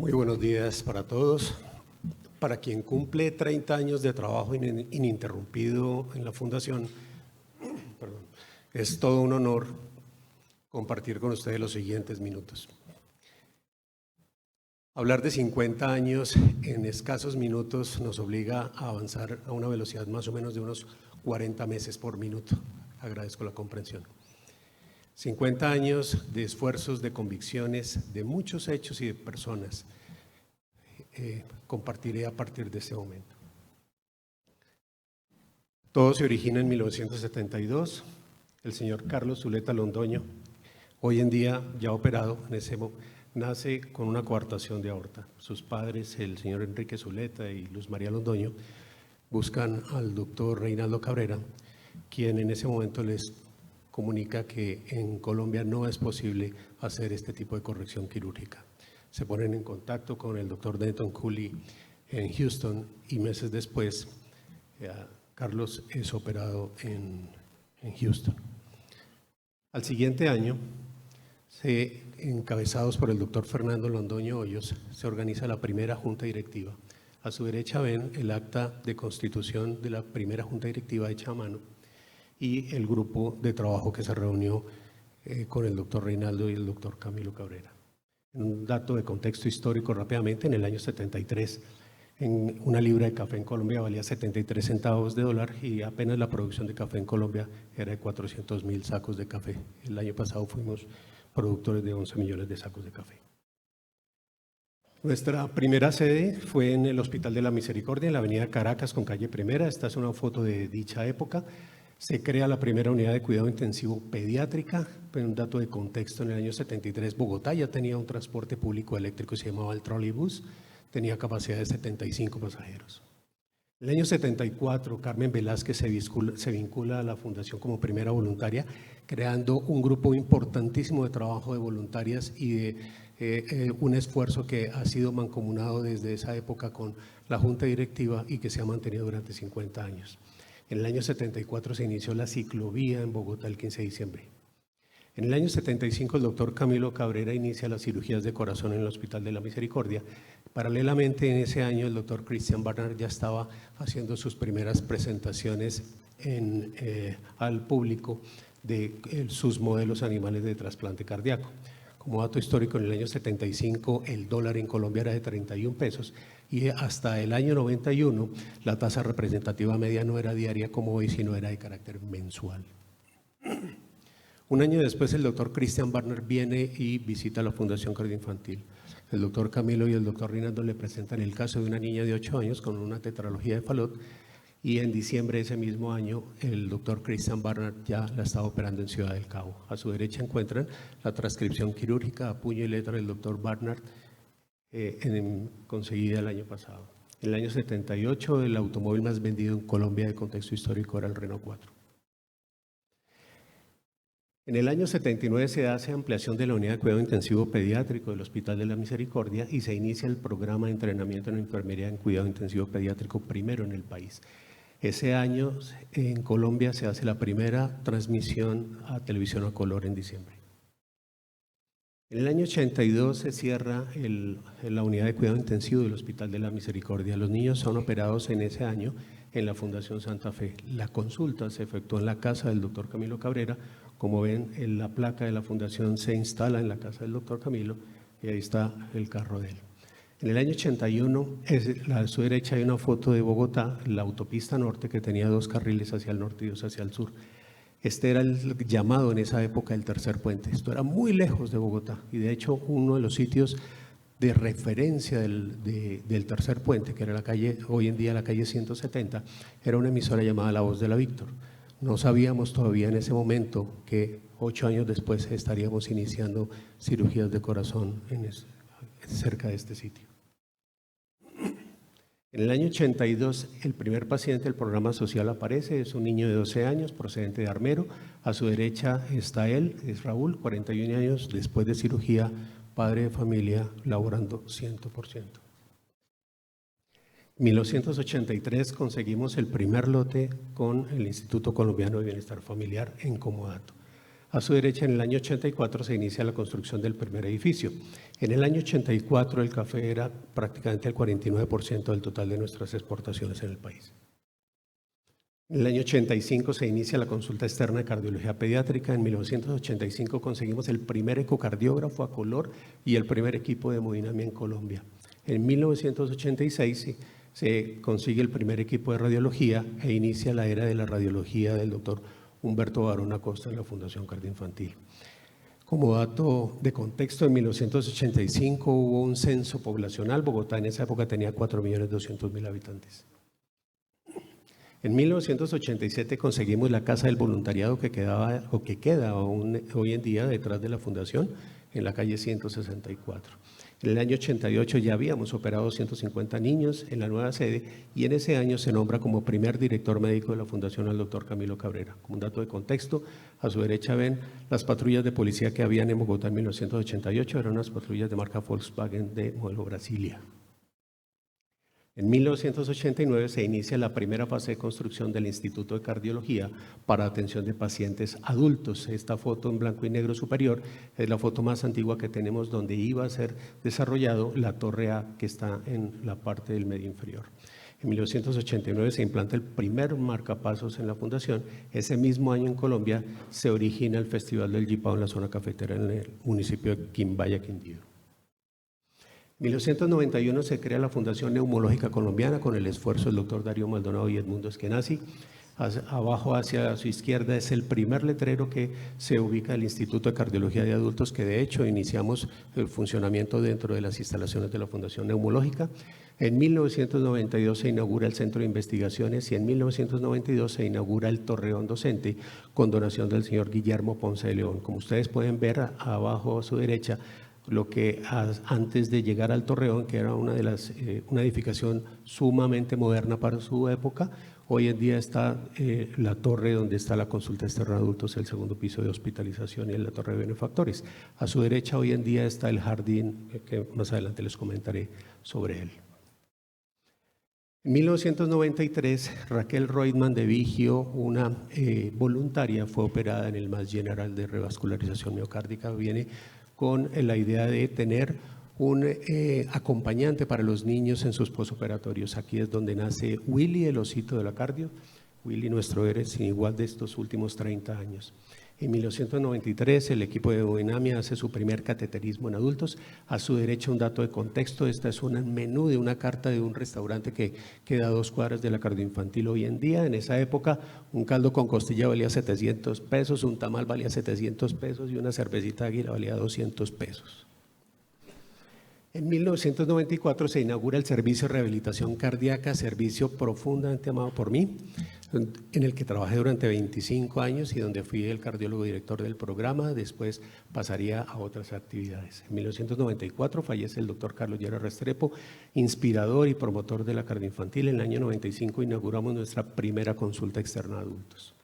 Muy buenos días para todos. Para quien cumple 30 años de trabajo ininterrumpido en la Fundación, es todo un honor compartir con ustedes los siguientes minutos. Hablar de 50 años en escasos minutos nos obliga a avanzar a una velocidad más o menos de unos 40 meses por minuto. Agradezco la comprensión. 50 años de esfuerzos, de convicciones, de muchos hechos y de personas. Compartiré a partir de este momento. Todo se origina en 1972. El señor Carlos Zuleta Londoño, hoy en día ya operado, nace con una coartación de aorta. Sus padres, el señor Enrique Zuleta y Luz María Londoño, buscan al doctor Reinaldo Cabrera, quien en ese momento les comunica que en Colombia no es posible hacer este tipo de corrección quirúrgica. Se ponen en contacto con el doctor Denton Cooley en Houston y meses después Carlos es operado en Houston. Al siguiente año, encabezados por el doctor Fernando Londoño Hoyos, se organiza la primera junta directiva. A su derecha ven el acta de constitución de la primera junta directiva hecha a mano y el grupo de trabajo que se reunió con el doctor Reinaldo y el doctor Camilo Cabrera. Un dato de contexto histórico rápidamente: en el año 73, una libra de café en Colombia valía 73 centavos de dólar y apenas la producción de café en Colombia era de 400.000 sacos de café. El año pasado fuimos productores de 11 millones de sacos de café. Nuestra primera sede fue en el Hospital de la Misericordia, en la avenida Caracas con calle Primera. Esta es una foto de dicha época. Se crea la primera unidad de cuidado intensivo pediátrica. Un dato de contexto: en el año 73 Bogotá ya tenía un transporte público eléctrico, se llamaba el trolleybús, tenía capacidad de 75 pasajeros. En el año 74 Carmen Velázquez se vincula a la Fundación como primera voluntaria, creando un grupo importantísimo de trabajo de voluntarias y de un esfuerzo que ha sido mancomunado desde esa época con la Junta Directiva y que se ha mantenido durante 50 años. En el año 74 se inició la ciclovía en Bogotá el 15 de diciembre. En el año 75 el doctor Camilo Cabrera inicia las cirugías de corazón en el Hospital de la Misericordia. Paralelamente, en ese año el doctor Christian Barnard ya estaba haciendo sus primeras presentaciones al público de sus modelos animales de trasplante cardíaco. Como dato histórico, en el año 75 el dólar en Colombia era de 31 pesos y hasta el año 91 la tasa representativa media no era diaria como hoy, sino era de carácter mensual. Un año después el doctor Christian Barnard viene y visita la Fundación Cardioinfantil. El doctor Camilo y el doctor Reinaldo le presentan el caso de una niña de 8 años con una tetralogía de Fallot, y en diciembre de ese mismo año el doctor Christian Barnard ya la estaba operando en Ciudad del Cabo. A su derecha encuentran la transcripción quirúrgica a puño y letra del doctor Barnard conseguida el año pasado. En el año 78 el automóvil más vendido en Colombia de contexto histórico era el Renault 4. En el año 79 se hace ampliación de la unidad de cuidado intensivo pediátrico del Hospital de la Misericordia y se inicia el programa de entrenamiento en enfermería en cuidado intensivo pediátrico primero en el país. Ese año en Colombia se hace la primera transmisión a televisión a color en diciembre. En el año 82 se cierra la unidad de cuidado intensivo del Hospital de la Misericordia. Los niños son operados en ese año en la Fundación Santa Fe. La consulta se efectuó en la casa del doctor Camilo Cabrera. Como ven, la placa de la Fundación se instala en la casa del doctor Camilo y ahí está el carro de él. En el año 81, a su derecha hay una foto de Bogotá, la autopista norte, que tenía 2 carriles hacia el norte y 2 hacia el sur. Este era el llamado en esa época el tercer puente. Esto era muy lejos de Bogotá y de hecho uno de los sitios de referencia del tercer puente, que era la calle, hoy en día la calle 170, era una emisora llamada La Voz de la Víctor. No sabíamos todavía en ese momento que 8 años después estaríamos iniciando cirugías de corazón cerca de este sitio. En el año 82, el primer paciente del programa social aparece, es un niño de 12 años procedente de Armero. A su derecha está él, es Raúl, 41 años, después de cirugía, padre de familia, laborando 100%. En 1983 conseguimos el primer lote con el Instituto Colombiano de Bienestar Familiar en Comodato. A su derecha, en el año 84, se inicia la construcción del primer edificio. En el año 84, el café era prácticamente el 49% del total de nuestras exportaciones en el país. En el año 85 se inicia la consulta externa de cardiología pediátrica. En 1985 conseguimos el primer ecocardiógrafo a color y el primer equipo de hemodinamia en Colombia. En 1986 se consigue el primer equipo de radiología e inicia la era de la radiología del doctor Humberto Barón Acosta en la Fundación Cardioinfantil. Como dato de contexto, en 1985 hubo un censo poblacional. Bogotá en esa época tenía 4.200.000 habitantes. En 1987 conseguimos la Casa del Voluntariado que queda aún hoy en día detrás de la Fundación, en la calle 164. En el año 88 ya habíamos operado 150 niños en la nueva sede y en ese año se nombra como primer director médico de la Fundación al doctor Camilo Cabrera. Como un dato de contexto, a su derecha ven las patrullas de policía que habían en Bogotá en 1988, eran unas patrullas de marca Volkswagen de modelo Brasilia. En 1989 se inicia la primera fase de construcción del Instituto de Cardiología para atención de pacientes adultos. Esta foto en blanco y negro superior es la foto más antigua que tenemos donde iba a ser desarrollado la torre A que está en la parte del medio inferior. En 1989 se implanta el primer marcapasos en la fundación. Ese mismo año en Colombia se origina el Festival del Jipao en la zona cafetera en el municipio de Quimbaya, Quindío. En 1991 se crea la Fundación Neumológica Colombiana con el esfuerzo del doctor Darío Maldonado y Edmundo Eskenazi. Abajo hacia su izquierda es el primer letrero que se ubica el Instituto de Cardiología de Adultos, que de hecho iniciamos el funcionamiento dentro de las instalaciones de la Fundación Neumológica. En 1992 se inaugura el Centro de Investigaciones y en 1992 se inaugura el Torreón Docente con donación del señor Guillermo Ponce de León. Como ustedes pueden ver abajo a su derecha, lo que antes de llegar al Torreón, que era una edificación sumamente moderna para su época, hoy en día está la torre donde está la consulta externa de adultos, el segundo piso de hospitalización y la torre de benefactores. A su derecha hoy en día está el jardín, que más adelante les comentaré sobre él. En 1993, Raquel Reutemann de Vigio, una voluntaria, fue operada en el MAS General de revascularización miocárdica. Viene con la idea de tener un acompañante para los niños en sus posoperatorios. Aquí es donde nace Willy, el osito de la cardio. Willy, nuestro héroe sin igual de estos últimos 30 años. En 1993, el equipo de hemodinamia hace su primer cateterismo en adultos. A su derecha, un dato de contexto. Esta es un menú de una carta de un restaurante que queda a 2 cuadras de la cardioinfantil hoy en día. En esa época, un caldo con costilla valía 700 pesos, un tamal valía 700 pesos y una cervecita Águila valía 200 pesos. En 1994 se inaugura el servicio de rehabilitación cardíaca, servicio profundamente amado por mí, en el que trabajé durante 25 años y donde fui el cardiólogo director del programa. Después pasaría a otras actividades. En 1994 fallece el doctor Carlos Lleras Restrepo, inspirador y promotor de la cardioinfantil. En el año 95 inauguramos nuestra primera consulta externa a adultos.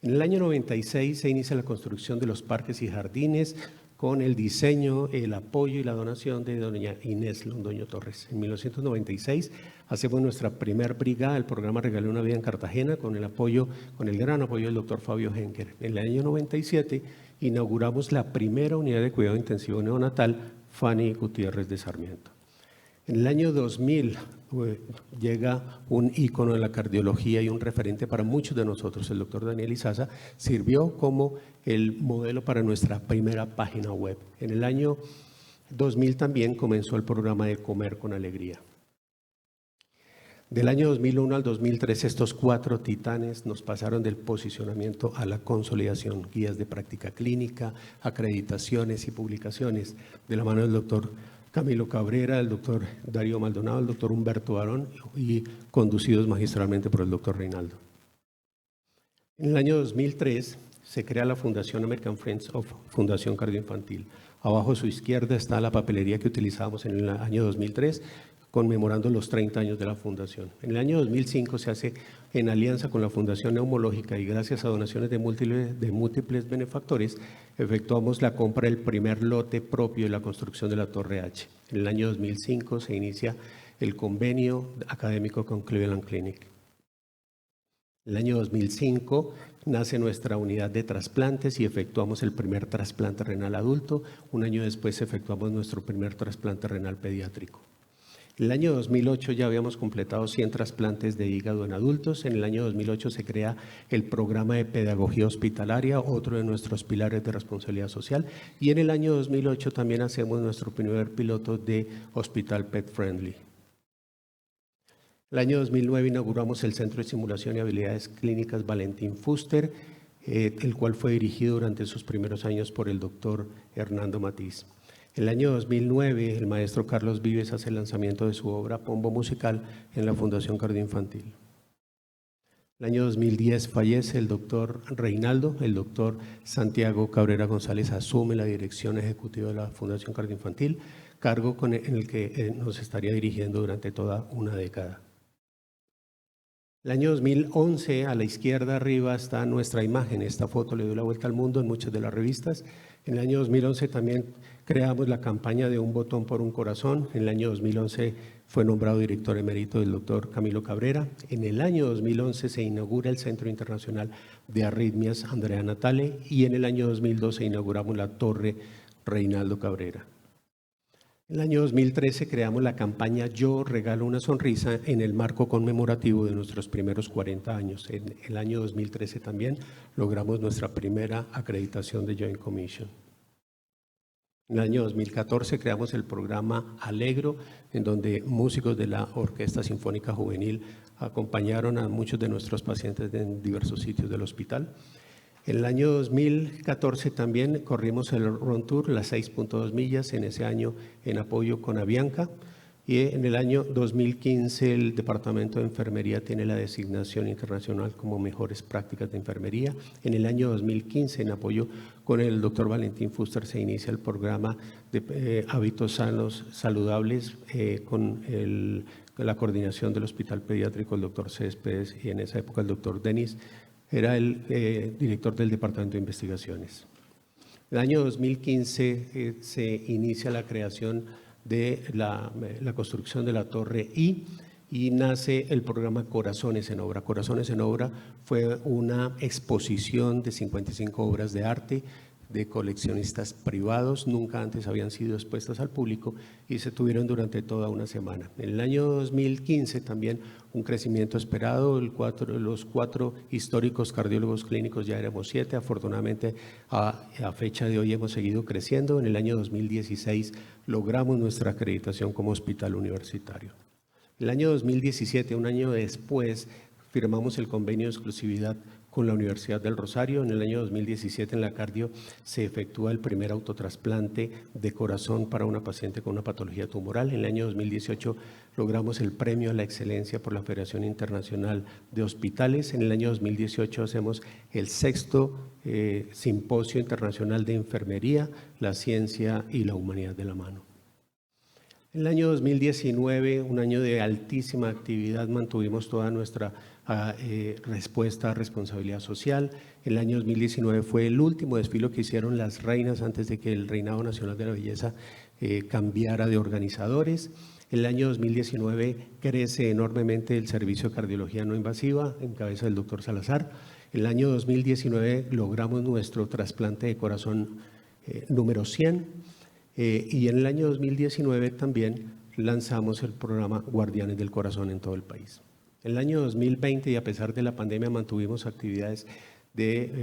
En el año 96 se inicia la construcción de los parques y jardines, con el diseño, el apoyo y la donación de doña Inés Londoño Torres. En 1996 hacemos nuestra primer brigada, el programa Regalé una vida en Cartagena, con el gran apoyo del doctor Fabio Henker. En el año 97 inauguramos la primera unidad de cuidado intensivo neonatal, Fanny Gutiérrez de Sarmiento. En el año 2000 llega un ícono de la cardiología y un referente para muchos de nosotros. El doctor Daniel Izaza sirvió como el modelo para nuestra primera página web. En el año 2000 también comenzó el programa de Comer con Alegría. Del año 2001 al 2003, estos 4 titanes nos pasaron del posicionamiento a la consolidación, guías de práctica clínica, acreditaciones y publicaciones, de la mano del doctor Camilo Cabrera, el doctor Darío Maldonado, el doctor Humberto Barón y conducidos magistralmente por el doctor Reinaldo. En el año 2003 se crea la Fundación American Friends of Fundación Cardioinfantil. Abajo a su izquierda está la papelería que utilizábamos en el año 2003, conmemorando los 30 años de la fundación. En el año 2005 se hace en alianza con la Fundación Neumológica y gracias a donaciones de múltiples benefactores, efectuamos la compra del primer lote propio de la construcción de la Torre H. En el año 2005 se inicia el convenio académico con Cleveland Clinic. El año 2005 nace nuestra unidad de trasplantes y efectuamos el primer trasplante renal adulto. Un año después efectuamos nuestro primer trasplante renal pediátrico. En el año 2008 ya habíamos completado 100 trasplantes de hígado en adultos. En el año 2008 se crea el programa de pedagogía hospitalaria, otro de nuestros pilares de responsabilidad social. Y en el año 2008 también hacemos nuestro primer piloto de hospital pet friendly. El año 2009 inauguramos el Centro de Simulación y Habilidades Clínicas Valentín Fuster, el cual fue dirigido durante sus primeros años por el doctor Hernando Matiz. En el año 2009, el maestro Carlos Vives hace el lanzamiento de su obra Pombo Musical en la Fundación Cardioinfantil. El año 2010 fallece el doctor Reinaldo, el doctor Santiago Cabrera González asume la dirección ejecutiva de la Fundación Cardioinfantil, cargo en el que nos estaría dirigiendo durante toda una década. El año 2011, a la izquierda arriba está nuestra imagen. Esta foto le dio la vuelta al mundo en muchas de las revistas. En el año 2011 también creamos la campaña de Un botón por un corazón. En el año 2011 fue nombrado director emérito del doctor Camilo Cabrera. En el año 2011 se inaugura el Centro Internacional de Arritmias Andrea Natale y en el año 2012 inauguramos la Torre Reinaldo Cabrera. En el año 2013 creamos la campaña Yo regalo una sonrisa en el marco conmemorativo de nuestros primeros 40 años. En el año 2013 también logramos nuestra primera acreditación de Joint Commission. En el año 2014 creamos el programa Alegro, en donde músicos de la Orquesta Sinfónica Juvenil acompañaron a muchos de nuestros pacientes en diversos sitios del hospital. En el año 2014 también corrimos el Run Tour, las 6.2 millas, en ese año en apoyo con Avianca. Y en el año 2015 el Departamento de Enfermería tiene la designación internacional como mejores prácticas de enfermería. En el año 2015, en apoyo con el doctor Valentín Fuster, se inicia el programa de hábitos sanos, saludables, con la coordinación del Hospital Pediátrico, el doctor Céspedes, y en esa época el doctor Denis era el director del Departamento de Investigaciones. En el año 2015 se inicia la creación de la construcción de la Torre I y nace el programa Corazones en Obra. Corazones en Obra fue una exposición de 55 obras de arte de coleccionistas privados, nunca antes habían sido expuestas al público y se tuvieron durante toda una semana. En el año 2015 también un crecimiento esperado, los 4 históricos cardiólogos clínicos ya éramos 7, afortunadamente a fecha de hoy hemos seguido creciendo. En el año 2016 logramos nuestra acreditación como hospital universitario. El año 2017, un año después, firmamos el convenio de exclusividad con la Universidad del Rosario. En el año 2017 en la cardio se efectúa el primer autotrasplante de corazón para una paciente con una patología tumoral. En el año 2018 logramos el premio a la excelencia por la Federación Internacional de Hospitales. En el año 2018 hacemos el 6º Simposio Internacional de Enfermería, la Ciencia y la Humanidad de la Mano. En el año 2019, un año de altísima actividad, mantuvimos toda nuestra respuesta a responsabilidad social. El año 2019 fue el último desfile que hicieron las reinas antes de que el Reinado Nacional de la Belleza cambiara de organizadores. El año 2019 crece enormemente el servicio de cardiología no invasiva en cabeza del doctor Salazar. El año 2019 logramos nuestro trasplante de corazón número 100 y en el año 2019 también lanzamos el programa Guardianes del Corazón en todo el país. En el año 2020 y a pesar de la pandemia mantuvimos actividades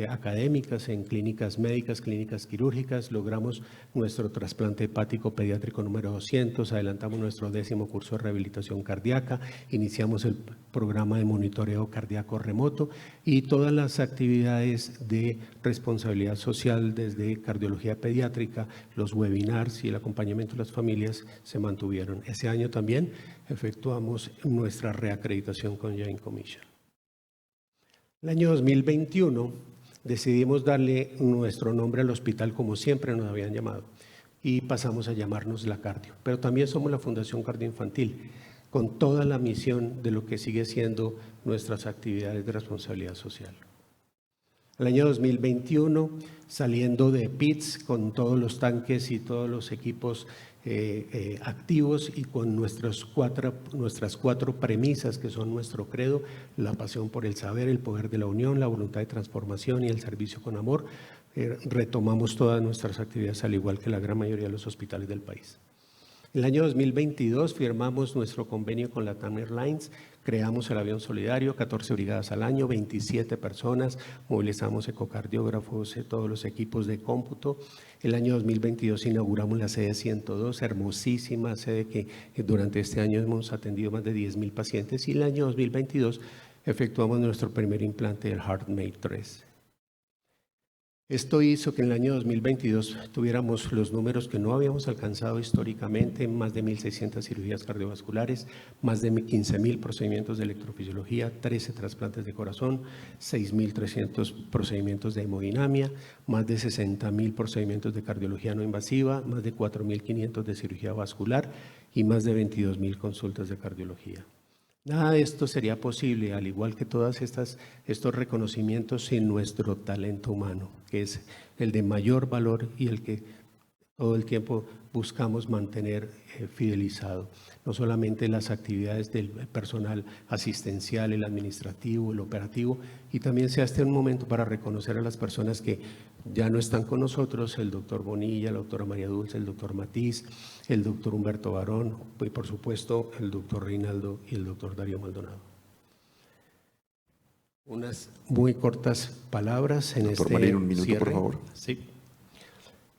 académicas en clínicas médicas, clínicas quirúrgicas, logramos nuestro trasplante hepático pediátrico número 200, adelantamos nuestro 10º curso de rehabilitación cardíaca, iniciamos el programa de monitoreo cardíaco remoto y todas las actividades de responsabilidad social desde cardiología pediátrica, los webinars y el acompañamiento de las familias se mantuvieron. Ese año también efectuamos nuestra reacreditación con Joint Commission. El año 2021 decidimos darle nuestro nombre al hospital como siempre nos habían llamado y pasamos a llamarnos La Cardio, pero también somos la Fundación Cardioinfantil con toda la misión de lo que sigue siendo nuestras actividades de responsabilidad social. El año 2021, saliendo de PITS con todos los tanques y todos los equipos activos y con nuestras cuatro premisas que son nuestro credo: la pasión por el saber, el poder de la unión, la voluntad de transformación y el servicio con amor. Retomamos todas nuestras actividades al igual que la gran mayoría de los hospitales del país. En el año 2022 firmamos nuestro convenio con LATAM Airlines, creamos el avión solidario, 14 brigadas al año, 27 personas, movilizamos ecocardiógrafos, todos los equipos de cómputo. El año 2022 inauguramos la sede 102, hermosísima sede que durante este año hemos atendido más de 10,000 pacientes, y el año 2022 efectuamos nuestro primer implante del HeartMate 3. Esto hizo que en el año 2022 tuviéramos los números que no habíamos alcanzado históricamente: más de 1.600 cirugías cardiovasculares, más de 15,000 procedimientos de electrofisiología, 13 trasplantes de corazón, 6.300 procedimientos de hemodinamia, más de 60,000 procedimientos de cardiología no invasiva, más de 4.500 de cirugía vascular y más de 22,000 consultas de cardiología. Nada de esto sería posible, al igual que todos estos reconocimientos, sin nuestro talento humano, que es el de mayor valor y el que todo el tiempo buscamos mantener fidelizado. No solamente las actividades del personal asistencial, el administrativo, el operativo, y también sea este un momento para reconocer a las personas que ya no están con nosotros: el doctor Bonilla, la doctora María Dulce, el doctor Matiz, el doctor Humberto Barón y por supuesto el doctor Reinaldo y el doctor Darío Maldonado. Unas muy cortas palabras en doctor este Marín, un minuto, cierre. por favor. Sí.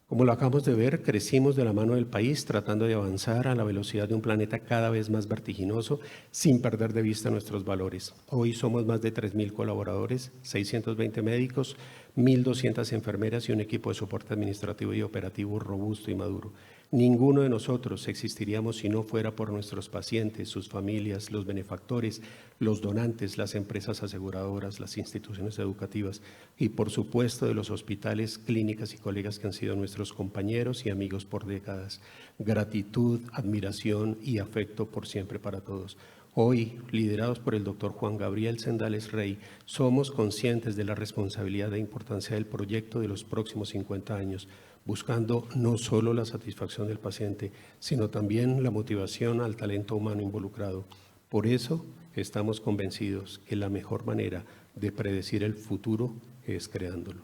Como lo acabamos de ver, crecimos de la mano del país tratando de avanzar a la velocidad de un planeta cada vez más vertiginoso, sin perder de vista nuestros valores. Hoy somos más de 3,000 colaboradores, 620 médicos, 1.200 enfermeras y un equipo de soporte administrativo y operativo robusto y maduro. Ninguno de nosotros existiríamos si no fuera por nuestros pacientes, sus familias, los benefactores, los donantes, las empresas aseguradoras, las instituciones educativas y por supuesto de los hospitales, clínicas y colegas que han sido nuestros compañeros y amigos por décadas. Gratitud, admiración y afecto por siempre para todos. Hoy, liderados por el doctor Juan Gabriel Sendales Rey, somos conscientes de la responsabilidad e importancia del proyecto de los próximos 50 años, buscando no solo la satisfacción del paciente, sino también la motivación al talento humano involucrado. Por eso, estamos convencidos que la mejor manera de predecir el futuro es creándolo.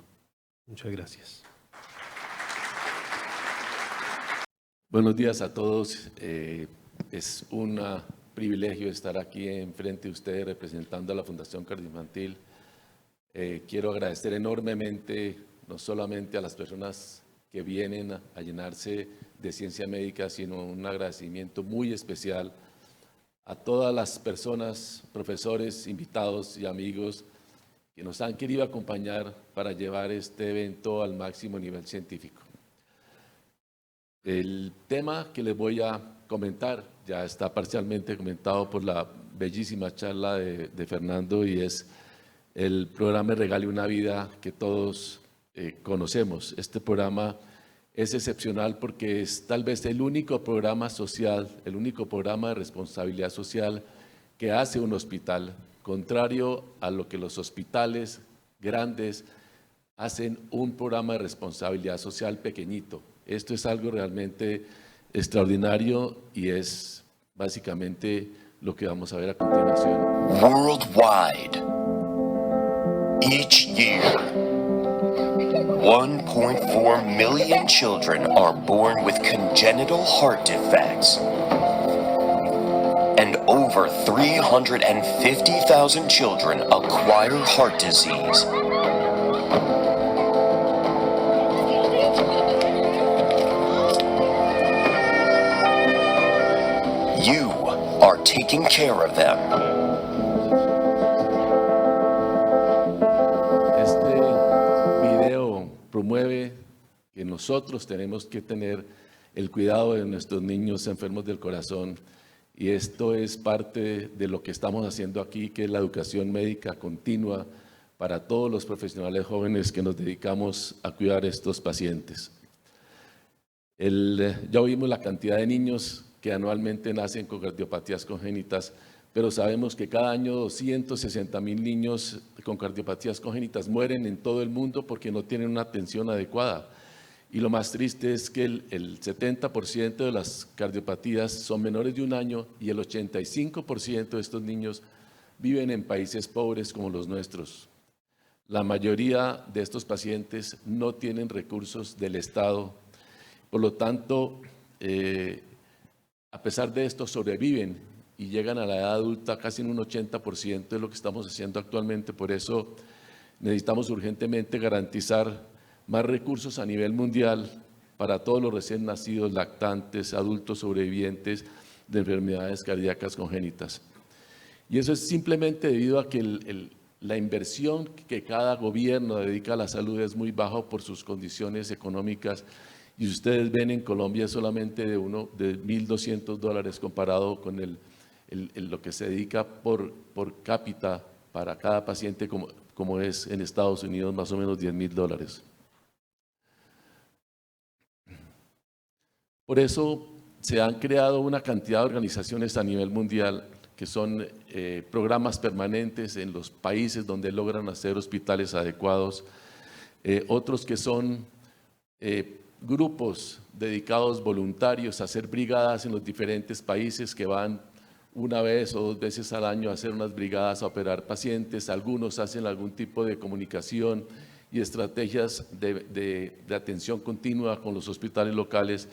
Muchas gracias. Buenos días a todos. Es un privilegio estar aquí enfrente de ustedes representando a la Fundación Cardioinfantil. Quiero agradecer enormemente no solamente a las personas que vienen a llenarse de ciencia médica, sino un agradecimiento muy especial a todas las personas, profesores, invitados y amigos que nos han querido acompañar para llevar este evento al máximo nivel científico. El tema que les voy a comentar ya está parcialmente comentado por la bellísima charla de Fernando, y es el programa Regale una Vida que todos conocemos. Este programa es excepcional porque es tal vez el único programa social, el único programa de responsabilidad social que hace un hospital, contrario a lo que los hospitales grandes hacen, un programa de responsabilidad social pequeñito. Esto es algo realmente extraordinario y es básicamente lo que vamos a ver a continuación. Worldwide, each year, 1.4 million children are born with congenital heart defects, and over 350,000 children acquire heart disease. You are taking care of them. Este video promueve que nosotros tenemos que tener el cuidado de nuestros niños enfermos del corazón, y esto es parte de lo que estamos haciendo aquí, que es la educación médica continua para todos los profesionales jóvenes que nos dedicamos a cuidar a estos pacientes. Ya oímos la cantidad de niños que anualmente nacen con cardiopatías congénitas, pero sabemos que cada año 260,000 niños con cardiopatías congénitas mueren en todo el mundo porque no tienen una atención adecuada. Y lo más triste es que el 70% de las cardiopatías son menores de 1 año y el 85% de estos niños viven en países pobres como los nuestros. La mayoría de estos pacientes no tienen recursos del Estado, por lo tanto, a pesar de esto sobreviven y llegan a la edad adulta casi en un 80%, es lo que estamos haciendo actualmente. Por eso necesitamos urgentemente garantizar más recursos a nivel mundial para todos los recién nacidos, lactantes, adultos sobrevivientes de enfermedades cardíacas congénitas. Y eso es simplemente debido a que la inversión que cada gobierno dedica a la salud es muy baja por sus condiciones económicas. Y ustedes ven, en Colombia solamente de $1.200 comparado con lo que se dedica por cápita para cada paciente, como es en Estados Unidos, más o menos $10.000. Por eso se han creado una cantidad de organizaciones a nivel mundial que son programas permanentes en los países donde logran hacer hospitales adecuados, otros que son grupos dedicados voluntarios a hacer brigadas en los diferentes países que van 1 vez o 2 veces al año a hacer unas brigadas a operar pacientes. Algunos hacen algún tipo de comunicación y estrategias de atención continua con los hospitales locales,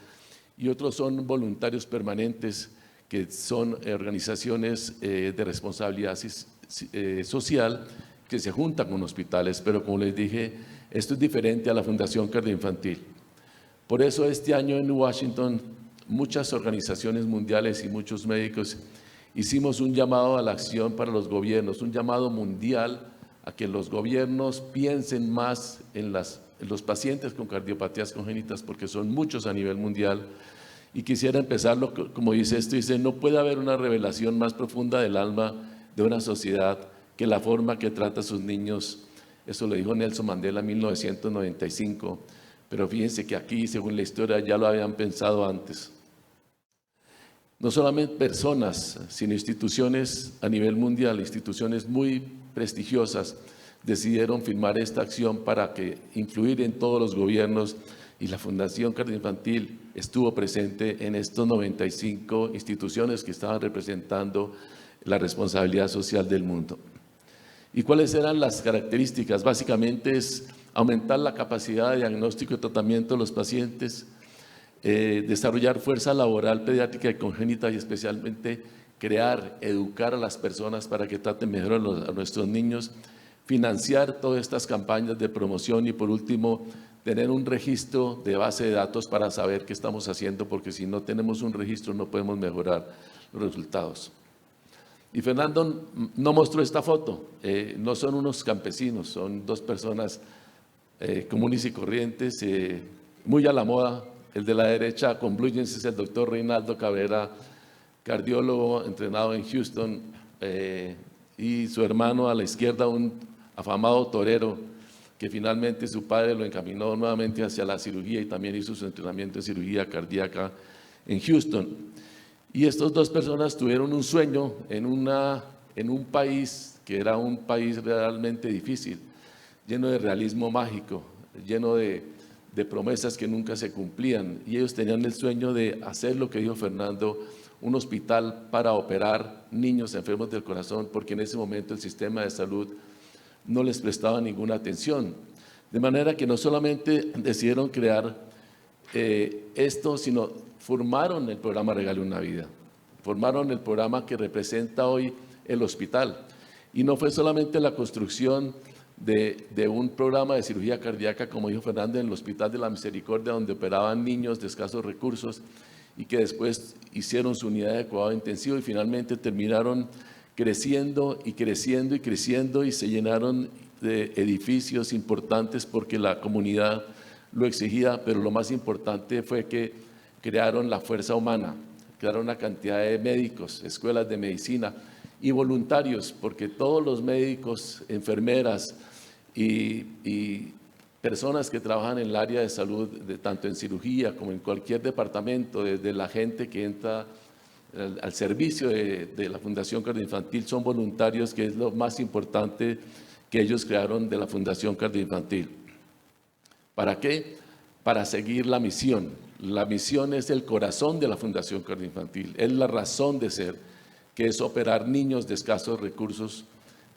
y otros son voluntarios permanentes, que son organizaciones de responsabilidad social que se juntan con hospitales. Pero como les dije, esto es diferente a la Fundación Cardioinfantil. Por eso este año en Washington, muchas organizaciones mundiales y muchos médicos hicimos un llamado a la acción para los gobiernos, un llamado mundial a que los gobiernos piensen más en los pacientes con cardiopatías congénitas, porque son muchos a nivel mundial. Y quisiera empezarlo, como dice esto, dice: no puede haber una revelación más profunda del alma de una sociedad que la forma que trata a sus niños. Eso lo dijo Nelson Mandela en 1995, pero fíjense que aquí, según la historia, ya lo habían pensado antes. No solamente personas, sino instituciones a nivel mundial, instituciones muy prestigiosas, decidieron firmar esta acción para influir en todos los gobiernos, y la Fundación Cardioinfantil estuvo presente en estas 95 instituciones que estaban representando la responsabilidad social del mundo. ¿Y cuáles eran las características? Básicamente es aumentar la capacidad de diagnóstico y tratamiento de los pacientes, desarrollar fuerza laboral pediátrica y congénita, y especialmente educar a las personas para que traten mejor a nuestros niños, financiar todas estas campañas de promoción, y por último, tener un registro de base de datos para saber qué estamos haciendo, porque si no tenemos un registro no podemos mejorar los resultados. Y Fernando no mostró esta foto, no son unos campesinos, son 2 personas comunes y corrientes, muy a la moda. El de la derecha con blue jeans es el doctor Reinaldo Cabrera, cardiólogo entrenado en Houston, y su hermano a la izquierda, un afamado torero, que finalmente su padre lo encaminó nuevamente hacia la cirugía y también hizo su entrenamiento en cirugía cardíaca en Houston. Y estas 2 personas tuvieron un sueño en un país que era un país realmente difícil, lleno de realismo mágico, lleno de promesas que nunca se cumplían. Y ellos tenían el sueño de hacer lo que dijo Fernando, un hospital para operar niños enfermos del corazón, porque en ese momento el sistema de salud no les prestaba ninguna atención. De manera que no solamente decidieron crear esto, sino formaron el programa Regale una Vida. Formaron el programa que representa hoy el hospital. Y no fue solamente la construcción de un programa de cirugía cardíaca, como dijo Fernando, en el Hospital de la Misericordia, donde operaban niños de escasos recursos y que después hicieron su unidad de cuidado intensivo y finalmente terminaron creciendo y creciendo y creciendo, y se llenaron de edificios importantes porque la comunidad lo exigía. Pero lo más importante fue que crearon la fuerza humana, crearon una cantidad de médicos, escuelas de medicina y voluntarios, porque todos los médicos, enfermeras y personas que trabajan en el área de salud, tanto en cirugía como en cualquier departamento, desde la gente que entra al servicio de la Fundación Cardioinfantil, son voluntarios, que es lo más importante que ellos crearon de la Fundación Cardioinfantil. ¿Para qué? para seguir la misión. La misión es el corazón de la Fundación Cardioinfantil, es la razón de ser, que es operar niños de escasos recursos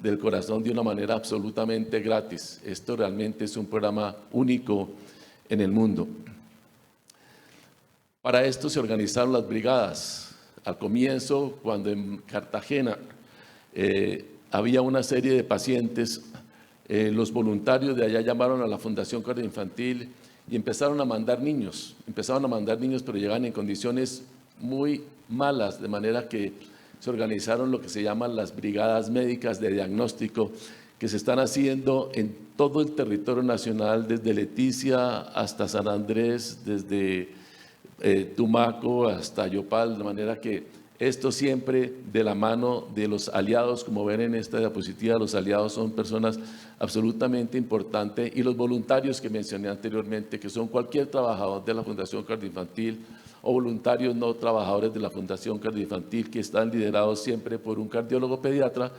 del corazón de una manera absolutamente gratis. Esto realmente es un programa único en el mundo. Para esto se organizaron las brigadas. Al comienzo, cuando en Cartagena había una serie de pacientes, los voluntarios de allá llamaron a la Fundación Cardioinfantil y empezaron a mandar niños. Pero llegaban en condiciones muy malas, de manera que se organizaron lo que se llaman las brigadas médicas de diagnóstico, que se están haciendo en todo el territorio nacional, desde Leticia hasta San Andrés, desde Tumaco hasta Yopal, de manera que esto siempre de la mano de los aliados. Como ven en esta diapositiva, los aliados son personas absolutamente importantes, y los voluntarios que mencioné anteriormente, que son cualquier trabajador de la Fundación Cardioinfantil o voluntarios no trabajadores de la Fundación Cardioinfantil, que están liderados siempre por un cardiólogo pediatra,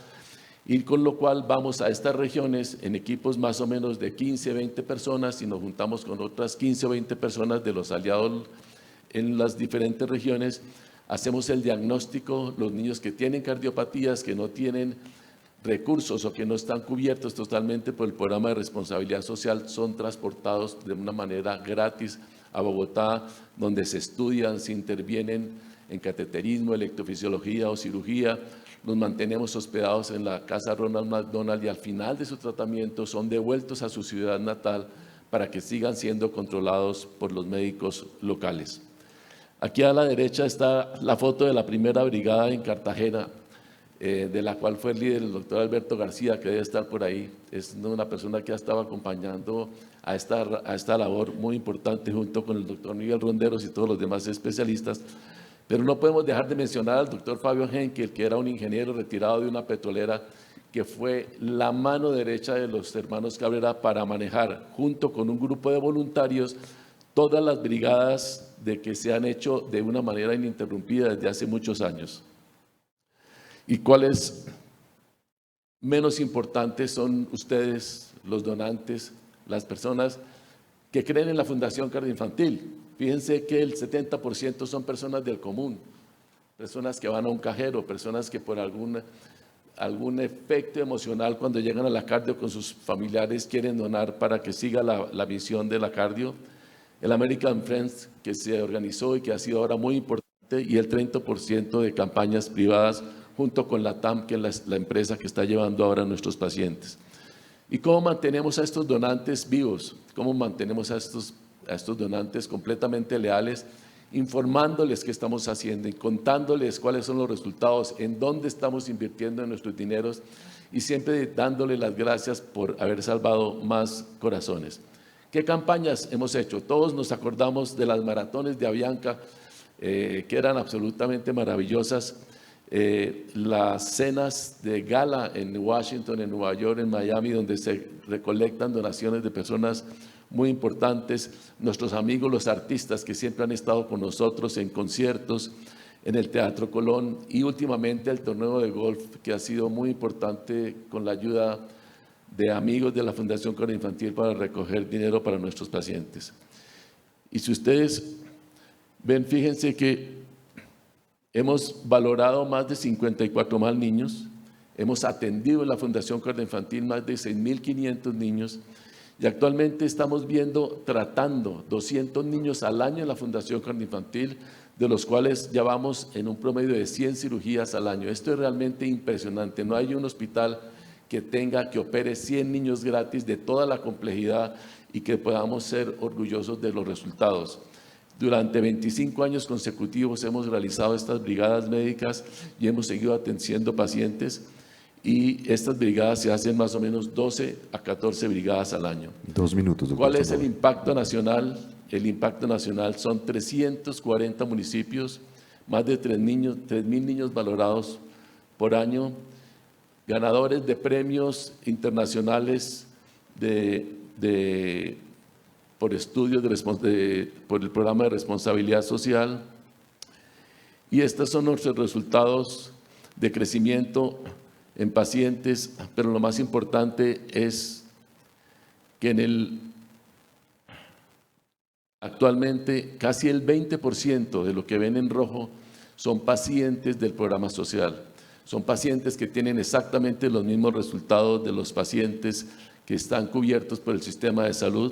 y con lo cual vamos a estas regiones en equipos más o menos de 15, 20 personas, y nos juntamos con otras 15 o 20 personas de los aliados en las diferentes regiones. Hacemos el diagnóstico. Los niños que tienen cardiopatías, que no tienen recursos o que no están cubiertos totalmente por el programa de responsabilidad social, son transportados de una manera gratis a Bogotá, donde se estudian, se intervienen en cateterismo, electrofisiología o cirugía. Los mantenemos hospedados en la casa Ronald McDonald, y al final de su tratamiento son devueltos a su ciudad natal para que sigan siendo controlados por los médicos locales. Aquí a la derecha está la foto de la primera brigada en Cartagena, de la cual fue el líder el doctor Alberto García, que debe estar por ahí. Es una persona que ha estado acompañando a esta labor muy importante junto con el doctor Miguel Ronderos y todos los demás especialistas. Pero no podemos dejar de mencionar al doctor Fabio Henkel, que era un ingeniero retirado de una petrolera, que fue la mano derecha de los hermanos Cabrera para manejar, junto con un grupo de voluntarios, todas las brigadas de que se han hecho de una manera ininterrumpida desde hace muchos años. ¿Y cuáles menos importantes son ustedes, los donantes, las personas que creen en la Fundación Cardioinfantil? Fíjense que el 70% son personas del común, personas que van a un cajero, personas que por algún efecto emocional, cuando llegan a la cardio con sus familiares, quieren donar para que siga la misión de la cardio. El American Friends, que se organizó y que ha sido ahora muy importante, y el 30% de campañas privadas, junto con la TAM, que es la empresa que está llevando ahora a nuestros pacientes. ¿Y cómo mantenemos a estos donantes vivos? ¿Cómo mantenemos a estos donantes completamente leales? Informándoles qué estamos haciendo y contándoles cuáles son los resultados, en dónde estamos invirtiendo nuestros dineros, y siempre dándoles las gracias por haber salvado más corazones. ¿Qué campañas hemos hecho? Todos nos acordamos de las maratones de Avianca, que eran absolutamente maravillosas. Las cenas de gala en Washington, en Nueva York, en Miami, donde se recolectan donaciones de personas muy importantes. Nuestros amigos, los artistas, que siempre han estado con nosotros en conciertos, en el Teatro Colón, y últimamente el torneo de golf, que ha sido muy importante con la ayuda de amigos de la Fundación Cardioinfantil para recoger dinero para nuestros pacientes. Y si ustedes ven, fíjense que hemos valorado más de 54,000 niños, hemos atendido en la Fundación Cardioinfantil más de 6.500 niños, y actualmente estamos tratando 200 niños al año en la Fundación Cardioinfantil, de los cuales ya vamos en un promedio de 100 cirugías al año. Esto es realmente impresionante. No hay un hospital que opere 100 niños gratis, de toda la complejidad, y que podamos ser orgullosos de los resultados. Durante 25 años consecutivos hemos realizado estas brigadas médicas y hemos seguido atendiendo pacientes, y estas brigadas se hacen más o menos 12 a 14 brigadas al año. 2 minutos, doctor. ¿Cuál es el impacto nacional? El impacto nacional son 340 municipios, más de 3.000 niños valorados por año, ganadores de premios internacionales por estudios por el programa de responsabilidad social. Y estos son nuestros resultados de crecimiento en pacientes, pero lo más importante es que en el Actualmente, casi el 20% de lo que ven en rojo son pacientes del programa social. Son pacientes que tienen exactamente los mismos resultados de los pacientes que están cubiertos por el sistema de salud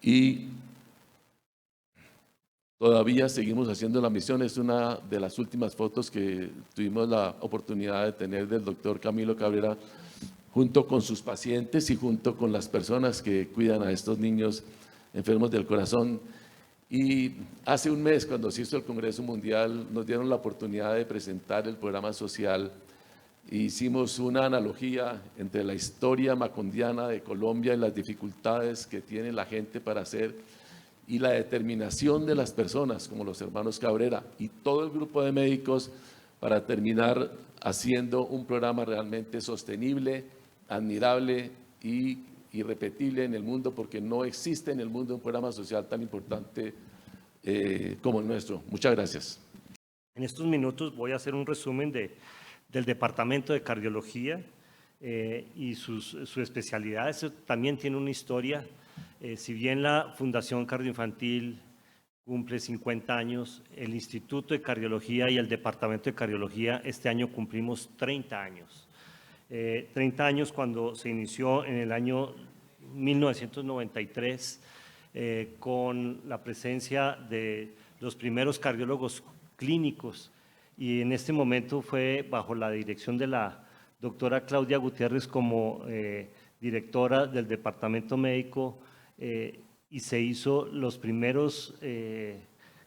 y todavía seguimos haciendo la misión. Es una de las últimas fotos que tuvimos la oportunidad de tener del doctor Camilo Cabrera junto con sus pacientes y junto con las personas que cuidan a estos niños enfermos del corazón. Y hace un mes, cuando se hizo el Congreso Mundial, nos dieron la oportunidad de presentar el programa social. Hicimos una analogía entre la historia macondiana de Colombia y las dificultades que tiene la gente para hacer y la determinación de las personas, como los hermanos Cabrera y todo el grupo de médicos, para terminar haciendo un programa realmente sostenible, admirable y irrepetible en el mundo, porque no existe en el mundo un programa social tan importante como el nuestro. Muchas gracias. En estos minutos voy a hacer un resumen del Departamento de Cardiología y su especialidad. Eso también tiene una historia. Si bien la Fundación Cardioinfantil cumple 50 años, el Instituto de Cardiología y el Departamento de Cardiología este año cumplimos 30 años. 30 años cuando se inició en el año 1993 con la presencia de los primeros cardiólogos clínicos, y en este momento fue bajo la dirección de la doctora Claudia Gutiérrez como directora del departamento médico, y se hizo los primeros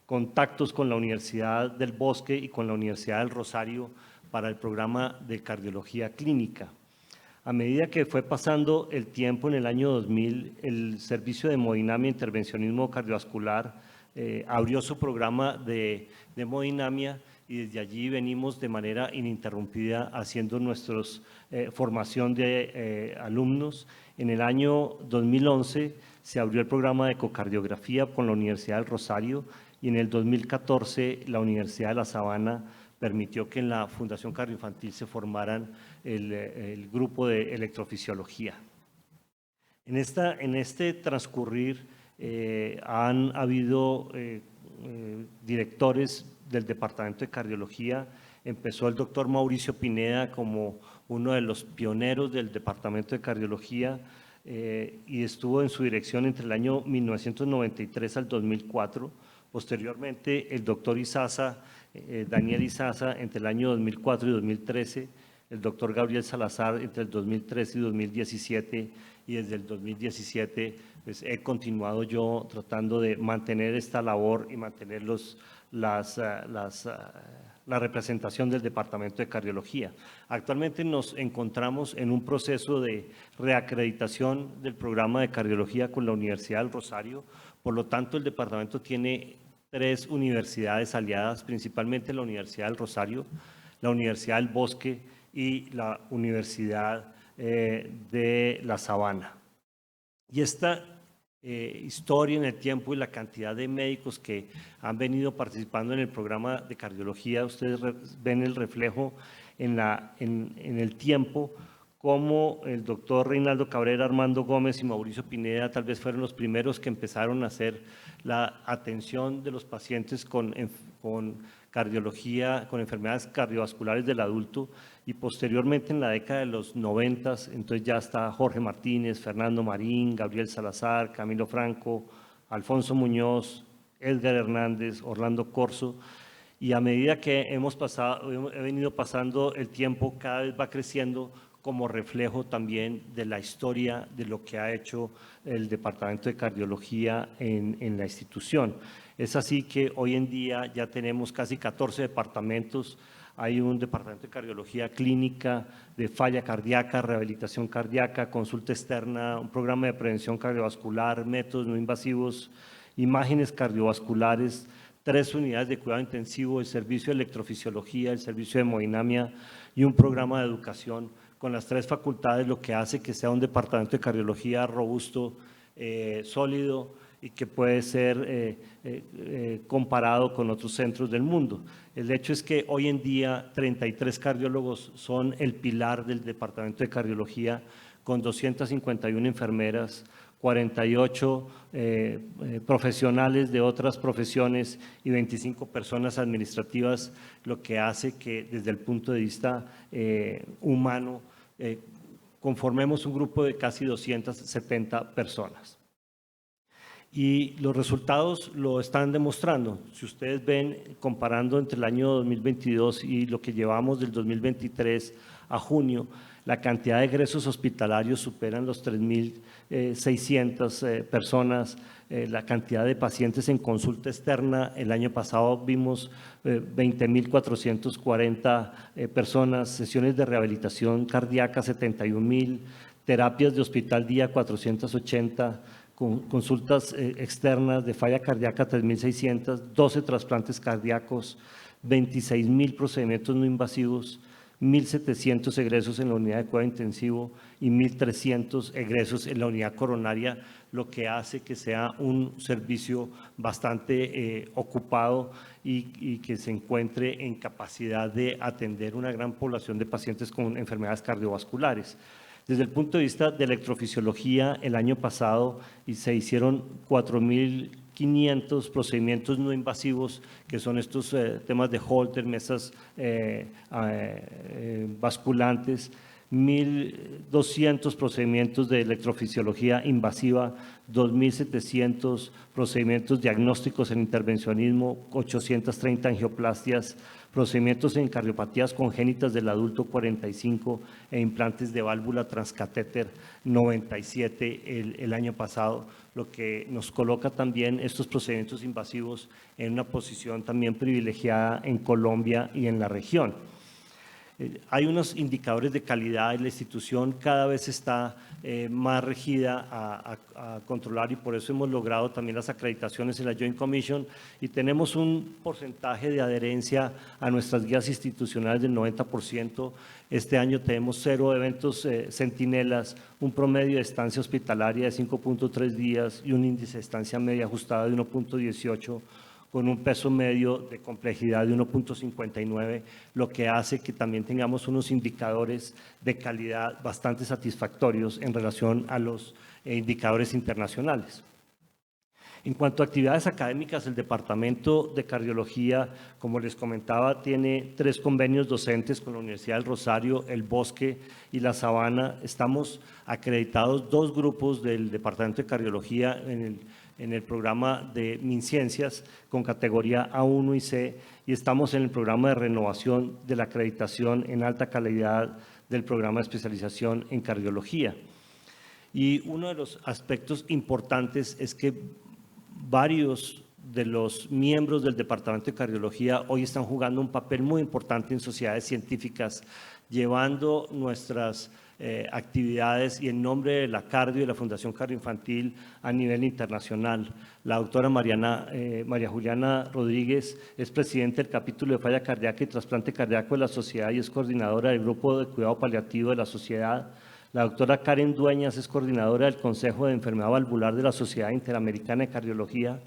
contactos con la Universidad del Bosque y con la Universidad del Rosario para el programa de cardiología clínica. A medida que fue pasando el tiempo, en el año 2000, el Servicio de Hemodinamia e Intervencionismo Cardiovascular abrió su programa de hemodinamia, y desde allí venimos de manera ininterrumpida haciendo nuestra formación de alumnos. En el año 2011 se abrió el programa de ecocardiografía con la Universidad del Rosario, y en el 2014 la Universidad de La Sabana permitió que en la Fundación Cardioinfantil se formaran el grupo de electrofisiología. En este transcurrir han habido directores del Departamento de Cardiología. Empezó el doctor Mauricio Pineda como uno de los pioneros del Departamento de Cardiología y estuvo en su dirección entre el año 1993 al 2004. Posteriormente, el doctor Izaza, Daniel Izaza, entre el año 2004 y 2013, el doctor Gabriel Salazar entre el 2013 y 2017, y desde el 2017 pues, he continuado yo tratando de mantener esta labor y mantener la representación del Departamento de Cardiología. Actualmente nos encontramos en un proceso de reacreditación del programa de cardiología con la Universidad del Rosario. Por lo tanto, el departamento tiene 3 universidades aliadas, principalmente la Universidad del Rosario, la Universidad del Bosque y la Universidad de La Sabana. Y esta historia en el tiempo y la cantidad de médicos que han venido participando en el programa de cardiología, ustedes ven el reflejo en el tiempo, como el doctor Reinaldo Cabrera, Armando Gómez y Mauricio Pineda tal vez fueron los primeros que empezaron a hacer la atención de los pacientes con cardiología, con enfermedades cardiovasculares del adulto, y posteriormente en la década de los 90, entonces ya está Jorge Martínez, Fernando Marín, Gabriel Salazar, Camilo Franco, Alfonso Muñoz, Edgar Hernández, Orlando Corso, y a medida que he venido pasando el tiempo, cada vez va creciendo como reflejo también de la historia de lo que ha hecho el Departamento de Cardiología en la institución. Es así que hoy en día ya tenemos casi 14 departamentos. Hay un departamento de cardiología clínica, de falla cardíaca, rehabilitación cardíaca, consulta externa, un programa de prevención cardiovascular, métodos no invasivos, imágenes cardiovasculares, 3 unidades de cuidado intensivo, el servicio de electrofisiología, el servicio de hemodinamia y un programa de educación con las 3 facultades, lo que hace que sea un departamento de cardiología robusto, sólido, y que puede ser comparado con otros centros del mundo. El hecho es que hoy en día 33 cardiólogos son el pilar del Departamento de Cardiología, con 251 enfermeras, 48 profesionales de otras profesiones y 25 personas administrativas, lo que hace que desde el punto de vista humano conformemos un grupo de casi 270 personas. Y los resultados lo están demostrando. Si ustedes ven, comparando entre el año 2022 y lo que llevamos del 2023 a junio, la cantidad de egresos hospitalarios superan los 3.600 personas, la cantidad de pacientes en consulta externa, el año pasado vimos 20.440 personas, sesiones de rehabilitación cardíaca 71.000, terapias de hospital día 480, consultas externas de falla cardíaca 3.600, 12 trasplantes cardíacos, 26.000 procedimientos no invasivos, 1.700 egresos en la unidad de cuidado intensivo y 1.300 egresos en la unidad coronaria, lo que hace que sea un servicio bastante ocupado y que se encuentre en capacidad de atender una gran población de pacientes con enfermedades cardiovasculares. Desde el punto de vista de electrofisiología, el año pasado se hicieron 4.500 procedimientos no invasivos, que son estos temas de Holter, mesas basculantes, 1.200 procedimientos de electrofisiología invasiva, 2.700 procedimientos diagnósticos en intervencionismo, 830 angioplastias, procedimientos en cardiopatías congénitas del adulto 45 e implantes de válvula transcatéter 97 el año pasado, lo que nos coloca también estos procedimientos invasivos en una posición también privilegiada en Colombia y en la región. Hay unos indicadores de calidad y la institución cada vez está más regida a controlar y por eso hemos logrado también las acreditaciones en la Joint Commission y tenemos un porcentaje de adherencia a nuestras guías institucionales del 90%. Este año tenemos 0 eventos centinelas, un promedio de estancia hospitalaria de 5.3 días y un índice de estancia media ajustada de 1.18, con un peso medio de complejidad de 1.59, lo que hace que también tengamos unos indicadores de calidad bastante satisfactorios en relación a los indicadores internacionales. En cuanto a actividades académicas, el Departamento de Cardiología, como les comentaba, tiene 3 convenios docentes con la Universidad del Rosario, El Bosque y La Sabana. Estamos acreditados 2 grupos del Departamento de Cardiología en el programa de MinCiencias con categoría A1 y C y estamos en el programa de renovación de la acreditación en alta calidad del programa de especialización en cardiología. Y uno de los aspectos importantes es que varios de los miembros del Departamento de Cardiología hoy están jugando un papel muy importante en sociedades científicas, llevando nuestras actividades y en nombre de la Cardio y la Fundación Cardioinfantil a nivel internacional. La doctora María Juliana Rodríguez es presidenta del capítulo de falla cardíaca y trasplante cardíaco de la sociedad y es coordinadora del grupo de cuidado paliativo de la sociedad. La doctora Karen Dueñas es coordinadora del Consejo de Enfermedad Valvular de la Sociedad Interamericana de Cardiología.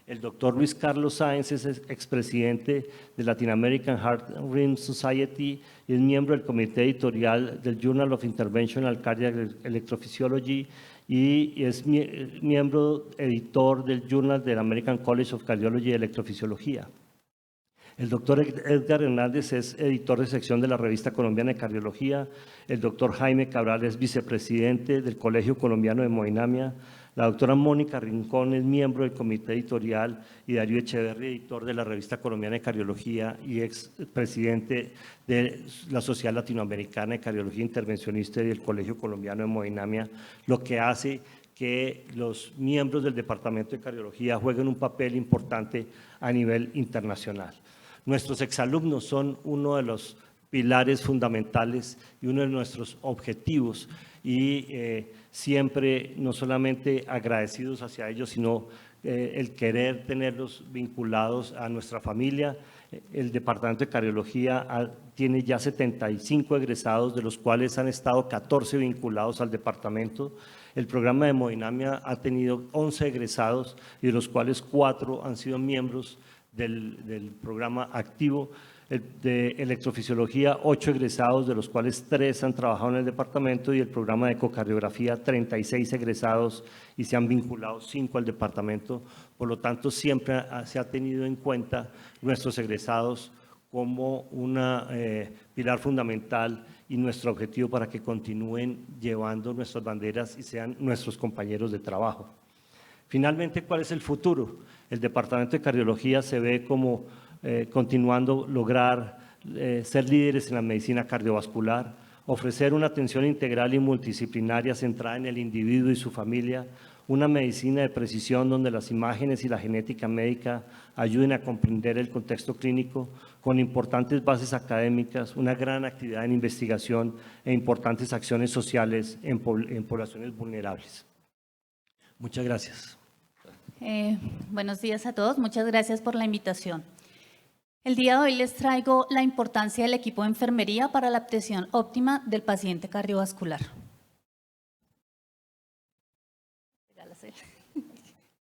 El doctor Luis Carlos Sáenz es expresidente de Latin American Heart Rhythm Society y es miembro del comité editorial del Journal of Interventional Cardiac Electrophysiology y es miembro editor del Journal del American College of Cardiology y Electrofisiología. El doctor Edgar Hernández es editor de sección de la Revista Colombiana de Cardiología. El doctor Jaime Cabral es vicepresidente del Colegio Colombiano de Hemodinamia. La doctora Mónica Rincón es miembro del comité editorial y Darío Echeverri, editor de la Revista Colombiana de Cardiología y expresidente de la Sociedad Latinoamericana de Cardiología Intervencionista y del Colegio Colombiano de Hemodinamia, lo que hace que los miembros del Departamento de Cardiología jueguen un papel importante a nivel internacional. Nuestros exalumnos son uno de los pilares fundamentales y uno de nuestros objetivos y siempre no solamente agradecidos hacia ellos, sino el querer tenerlos vinculados a nuestra familia. El Departamento de Cardiología tiene ya 75 egresados, de los cuales han estado 14 vinculados al departamento. El programa de hemodinamia ha tenido 11 egresados, y de los cuales 4 han sido miembros del programa activo. de electrofisiología 8 egresados, de los cuales 3 han trabajado en el departamento, y el programa de ecocardiografía 36 egresados y se han vinculado 5 al departamento. Por lo tanto, siempre se ha tenido en cuenta nuestros egresados como una pilar fundamental y nuestro objetivo para que continúen llevando nuestras banderas y sean nuestros compañeros de trabajo. Finalmente, ¿cuál es el futuro? El Departamento de Cardiología se ve como continuando lograr ser líderes en la medicina cardiovascular, ofrecer una atención integral y multidisciplinaria centrada en el individuo y su familia, una medicina de precisión donde las imágenes y la genética médica ayuden a comprender el contexto clínico, con importantes bases académicas, una gran actividad en investigación e importantes acciones sociales en poblaciones vulnerables. Muchas gracias. Buenos días a todos, muchas gracias por la invitación. El día de hoy les traigo la importancia del equipo de enfermería para la atención óptima del paciente cardiovascular.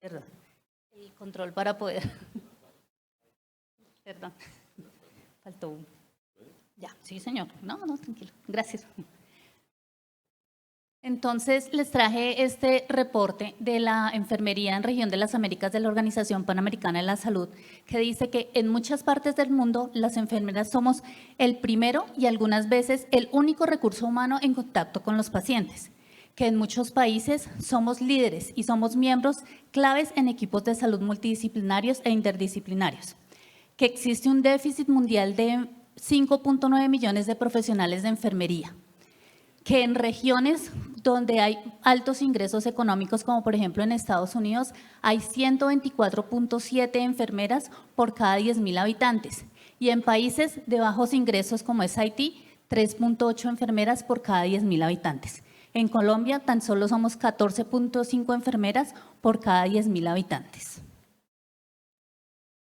Perdón, el control para poder. Perdón, faltó uno. Ya, sí señor, no, tranquilo, gracias. Entonces, les traje este reporte de la enfermería en región de las Américas de la Organización Panamericana de la Salud, que dice que en muchas partes del mundo las enfermeras somos el primero y algunas veces el único recurso humano en contacto con los pacientes, que en muchos países somos líderes y somos miembros claves en equipos de salud multidisciplinarios e interdisciplinarios, que existe un déficit mundial de 5.9 millones de profesionales de enfermería, que en regiones donde hay altos ingresos económicos, como por ejemplo en Estados Unidos, hay 124.7 enfermeras por cada 10.000 habitantes, y en países de bajos ingresos como es Haití, 3.8 enfermeras por cada 10.000 habitantes. En Colombia tan solo somos 14.5 enfermeras por cada 10.000 habitantes.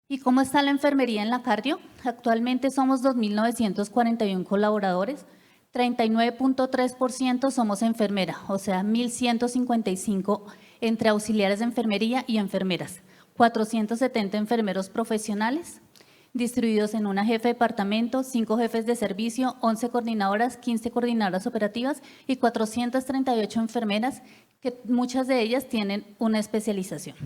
¿Y cómo está la enfermería en la cardio? Actualmente somos 2.941 colaboradores, 39.3% somos enfermera, o sea, 1.155 entre auxiliares de enfermería y enfermeras, 470 enfermeros profesionales, distribuidos en una jefe de departamento, 5 jefes de servicio, 11 coordinadoras, 15 coordinadoras operativas y 438 enfermeras, que muchas de ellas tienen una especialización.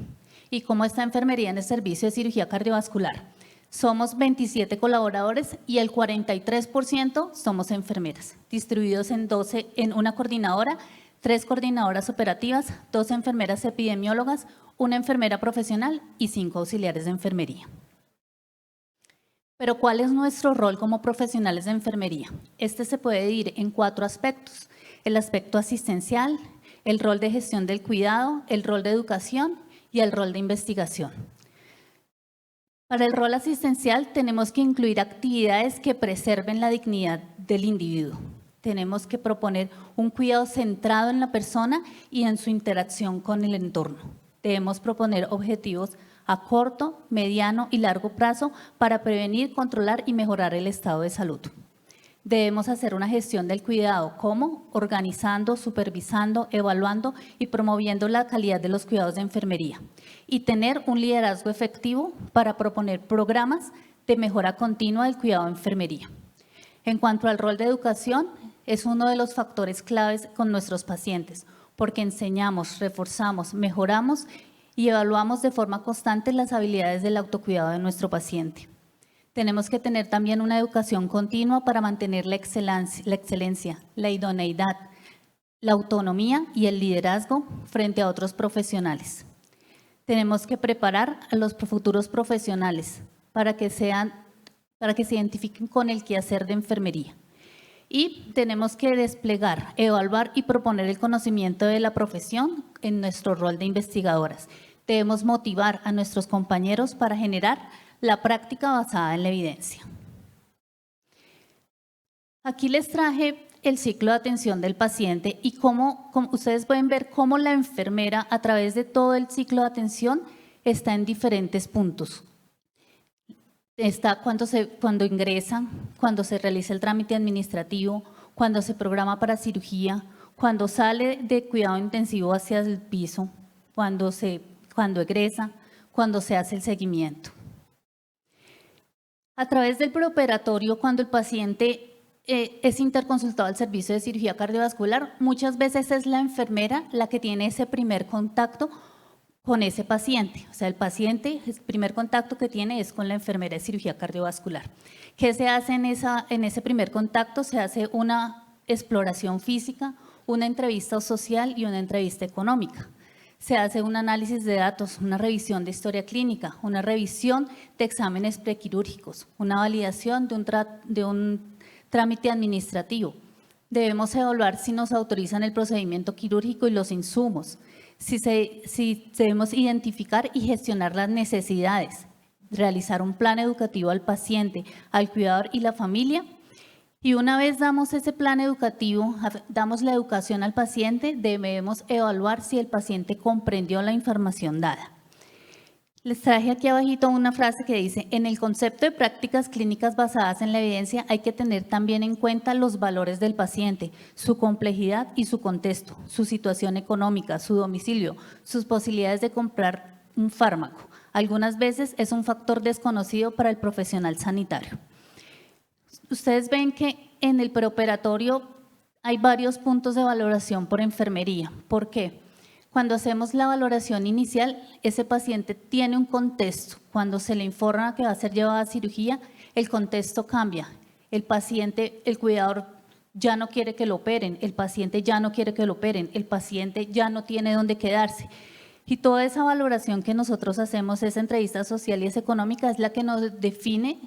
¿Y cómo está enfermería en el servicio de cirugía cardiovascular? Somos 27 colaboradores y el 43% somos enfermeras, distribuidos en una coordinadora, 3 coordinadoras operativas, 2 enfermeras epidemiólogas, 1 enfermera profesional y 5 auxiliares de enfermería. Pero ¿cuál es nuestro rol como profesionales de enfermería? Este se puede dividir en 4 aspectos: el aspecto asistencial, el rol de gestión del cuidado, el rol de educación y el rol de investigación. Para el rol asistencial tenemos que incluir actividades que preserven la dignidad del individuo. Tenemos que proponer un cuidado centrado en la persona y en su interacción con el entorno. Debemos proponer objetivos a corto, mediano y largo plazo para prevenir, controlar y mejorar el estado de salud. Debemos hacer una gestión del cuidado, ¿cómo? Organizando, supervisando, evaluando y promoviendo la calidad de los cuidados de enfermería. Y tener un liderazgo efectivo para proponer programas de mejora continua del cuidado de enfermería. En cuanto al rol de educación, es uno de los factores claves con nuestros pacientes, porque enseñamos, reforzamos, mejoramos y evaluamos de forma constante las habilidades del autocuidado de nuestro paciente. Tenemos que tener también una educación continua para mantener la excelencia, la idoneidad, la autonomía y el liderazgo frente a otros profesionales. Tenemos que preparar a los futuros profesionales para que se identifiquen con el quehacer de enfermería. Y tenemos que desplegar, evaluar y proponer el conocimiento de la profesión en nuestro rol de investigadoras. Debemos motivar a nuestros compañeros para generar la práctica basada en la evidencia. Aquí les traje el ciclo de atención del paciente y como ustedes pueden ver cómo la enfermera a través de todo el ciclo de atención está en diferentes puntos. Está cuando ingresa, cuando se realiza el trámite administrativo, cuando se programa para cirugía, cuando sale de cuidado intensivo hacia el piso, cuando egresa, cuando se hace el seguimiento. A través del preoperatorio, cuando el paciente es interconsultado al servicio de cirugía cardiovascular, muchas veces es la enfermera la que tiene ese primer contacto con ese paciente. O sea, el paciente, el primer contacto que tiene es con la enfermera de cirugía cardiovascular. ¿Qué se hace en ese primer contacto? Se hace una exploración física, una entrevista social y una entrevista económica. Se hace un análisis de datos, una revisión de historia clínica, una revisión de exámenes prequirúrgicos, una validación de un trámite administrativo. Debemos evaluar si nos autorizan el procedimiento quirúrgico y los insumos, si debemos identificar y gestionar las necesidades, realizar un plan educativo al paciente, al cuidador y la familia. Y una vez damos ese plan educativo, damos la educación al paciente, debemos evaluar si el paciente comprendió la información dada. Les traje aquí abajito una frase que dice: en el concepto de prácticas clínicas basadas en la evidencia hay que tener también en cuenta los valores del paciente, su complejidad y su contexto, su situación económica, su domicilio, sus posibilidades de comprar un fármaco. Algunas veces es un factor desconocido para el profesional sanitario. Ustedes ven que en el preoperatorio hay varios puntos de valoración por enfermería. ¿Por qué? Cuando hacemos la valoración inicial, ese paciente tiene un contexto. Cuando se le informa que va a ser llevado a cirugía, el contexto cambia. El paciente, el cuidador ya no quiere que lo operen, el paciente ya no quiere que lo operen, el paciente ya no tiene dónde quedarse. Y toda esa valoración que nosotros hacemos, esa entrevista social y esa económica, es la que nos define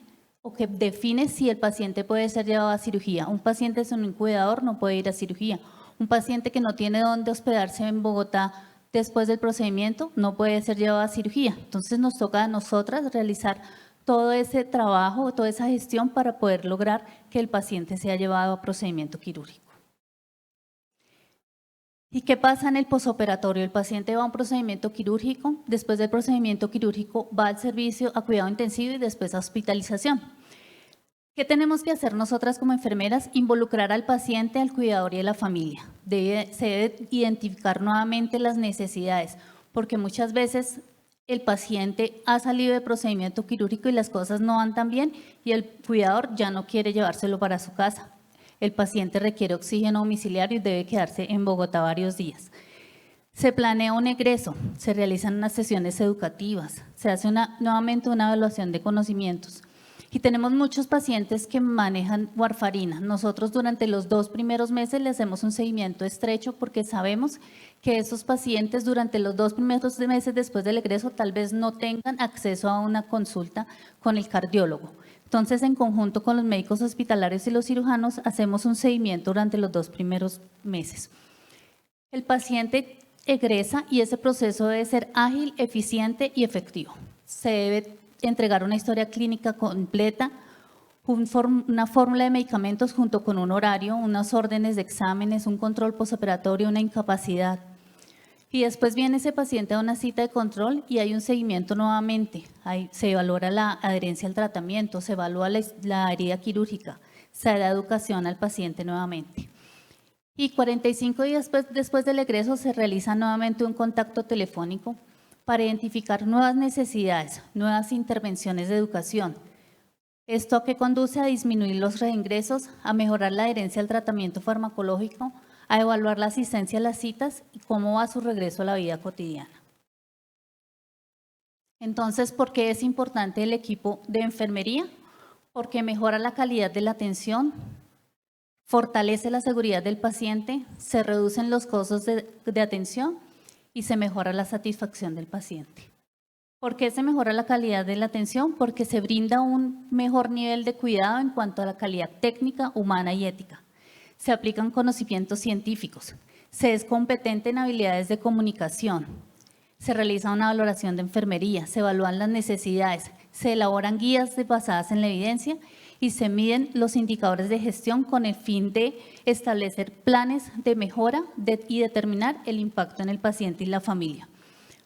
o que define si el paciente puede ser llevado a cirugía. Un paciente sin un cuidador no puede ir a cirugía. Un paciente que no tiene dónde hospedarse en Bogotá después del procedimiento no puede ser llevado a cirugía. Entonces nos toca a nosotras realizar todo ese trabajo, toda esa gestión para poder lograr que el paciente sea llevado a procedimiento quirúrgico. ¿Y qué pasa en el posoperatorio? El paciente va a un procedimiento quirúrgico, después del procedimiento quirúrgico va al servicio a cuidado intensivo y después a hospitalización. ¿Qué tenemos que hacer nosotras como enfermeras? Involucrar al paciente, al cuidador y a la familia. Se debe identificar nuevamente las necesidades, porque muchas veces el paciente ha salido de procedimiento quirúrgico y las cosas no van tan bien y el cuidador ya no quiere llevárselo para su casa. El paciente requiere oxígeno domiciliario y debe quedarse en Bogotá varios días. Se planea un egreso, se realizan unas sesiones educativas, se hace nuevamente una evaluación de conocimientos. Y tenemos muchos pacientes que manejan warfarina. Nosotros durante los 2 primeros meses le hacemos un seguimiento estrecho porque sabemos que esos pacientes durante los 2 primeros meses después del egreso tal vez no tengan acceso a una consulta con el cardiólogo. Entonces, en conjunto con los médicos hospitalarios y los cirujanos, hacemos un seguimiento durante los 2 primeros meses. El paciente egresa y ese proceso debe ser ágil, eficiente y efectivo. Se debe entregar una historia clínica completa, una fórmula de medicamentos junto con un horario, unas órdenes de exámenes, un control posoperatorio, una incapacidad. Y después viene ese paciente a una cita de control y hay un seguimiento nuevamente. Se valora la adherencia al tratamiento, se evalúa la herida quirúrgica, se da educación al paciente nuevamente. Y 45 días después del egreso se realiza nuevamente un contacto telefónico para identificar nuevas necesidades, nuevas intervenciones de educación. ¿Esto a qué conduce? A disminuir los reingresos, a mejorar la adherencia al tratamiento farmacológico, a evaluar la asistencia a las citas y cómo va su regreso a la vida cotidiana. Entonces, ¿por qué es importante el equipo de enfermería? Porque mejora la calidad de la atención, fortalece la seguridad del paciente, se reducen los costos de atención y se mejora la satisfacción del paciente. ¿Por qué se mejora la calidad de la atención? Porque se brinda un mejor nivel de cuidado en cuanto a la calidad técnica, humana y ética. Se aplican conocimientos científicos, se es competente en habilidades de comunicación, se realiza una valoración de enfermería, se evalúan las necesidades, se elaboran guías basadas en la evidencia y se miden los indicadores de gestión con el fin de establecer planes de mejora y determinar el impacto en el paciente y la familia.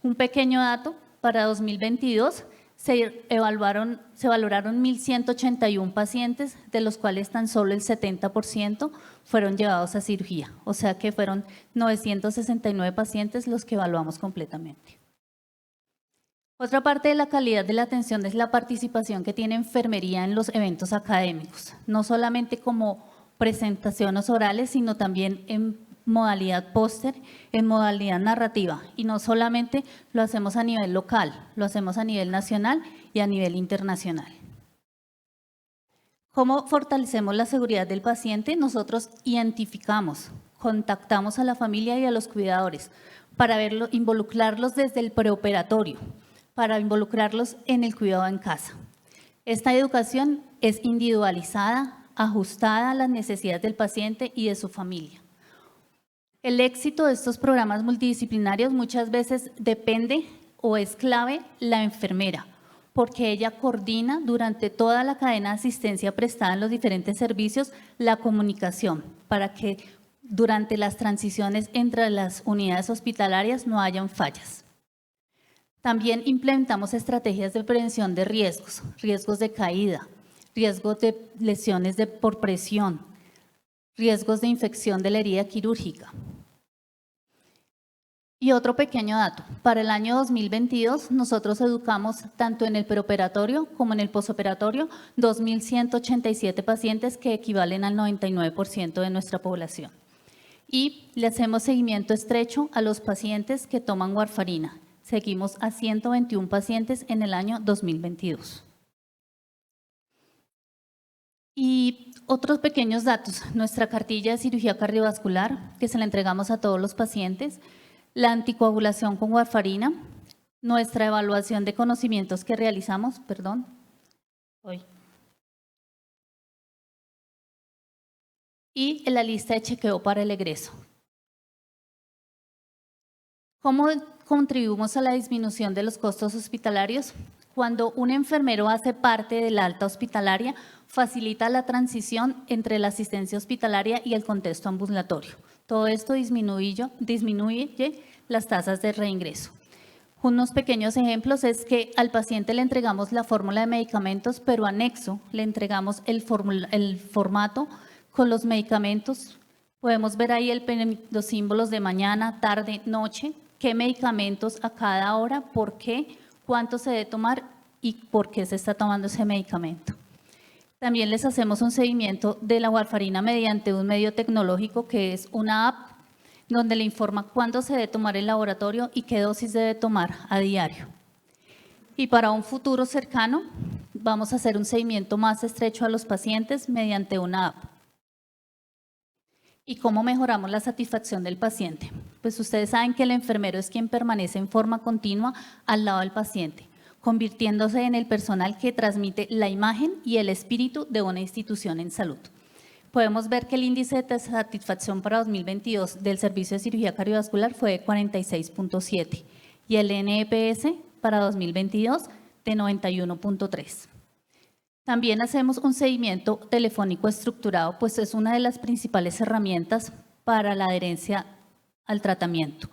Un pequeño dato, para 2022 se valoraron 1.181 pacientes, de los cuales tan solo el 70% fueron llevados a cirugía, o sea que fueron 969 pacientes los que evaluamos completamente. Otra parte de la calidad de la atención es la participación que tiene enfermería en los eventos académicos, no solamente como presentaciones orales, sino también en modalidad póster, en modalidad narrativa, y no solamente lo hacemos a nivel local, lo hacemos a nivel nacional y a nivel internacional. ¿Cómo fortalecemos la seguridad del paciente? Nosotros identificamos, contactamos a la familia y a los cuidadores para involucrarlos desde el preoperatorio, para involucrarlos en el cuidado en casa. Esta educación es individualizada, ajustada a las necesidades del paciente y de su familia. El éxito de estos programas multidisciplinarios muchas veces depende o es clave la enfermera, porque ella coordina durante toda la cadena de asistencia prestada en los diferentes servicios la comunicación para que durante las transiciones entre las unidades hospitalarias no hayan fallas. También implementamos estrategias de prevención de riesgos, riesgos de caída, riesgos de lesiones por presión, riesgos de infección de la herida quirúrgica. Y otro pequeño dato, para el año 2022 nosotros educamos tanto en el preoperatorio como en el posoperatorio 2.187 pacientes que equivalen al 99% de nuestra población. Y le hacemos seguimiento estrecho a los pacientes que toman warfarina. Seguimos a 121 pacientes en el año 2022. Y otros pequeños datos, nuestra cartilla de cirugía cardiovascular que se la entregamos a todos los pacientes, la anticoagulación con warfarina, nuestra evaluación de conocimientos que realizamos, y la lista de chequeo para el egreso. ¿Cómo contribuimos a la disminución de los costos hospitalarios? Cuando un enfermero hace parte de la alta hospitalaria, facilita la transición entre la asistencia hospitalaria y el contexto ambulatorio. Todo esto disminuye las tasas de reingreso. Unos pequeños ejemplos es que al paciente le entregamos la fórmula de medicamentos, pero anexo le entregamos el formato con los medicamentos. Podemos ver ahí los símbolos de mañana, tarde, noche, qué medicamentos a cada hora, por qué, cuánto se debe tomar y por qué se está tomando ese medicamento. También les hacemos un seguimiento de la warfarina mediante un medio tecnológico que es una app donde le informa cuándo se debe tomar el laboratorio y qué dosis debe tomar a diario. Y para un futuro cercano vamos a hacer un seguimiento más estrecho a los pacientes mediante una app. ¿Y cómo mejoramos la satisfacción del paciente? Pues ustedes saben que el enfermero es quien permanece en forma continua al lado del paciente, convirtiéndose en el personal que transmite la imagen y el espíritu de una institución en salud. Podemos ver que el índice de satisfacción para 2022 del servicio de cirugía cardiovascular fue de 46.7 y el NPS para 2022 de 91.3. También hacemos un seguimiento telefónico estructurado, pues es una de las principales herramientas para la adherencia al tratamiento.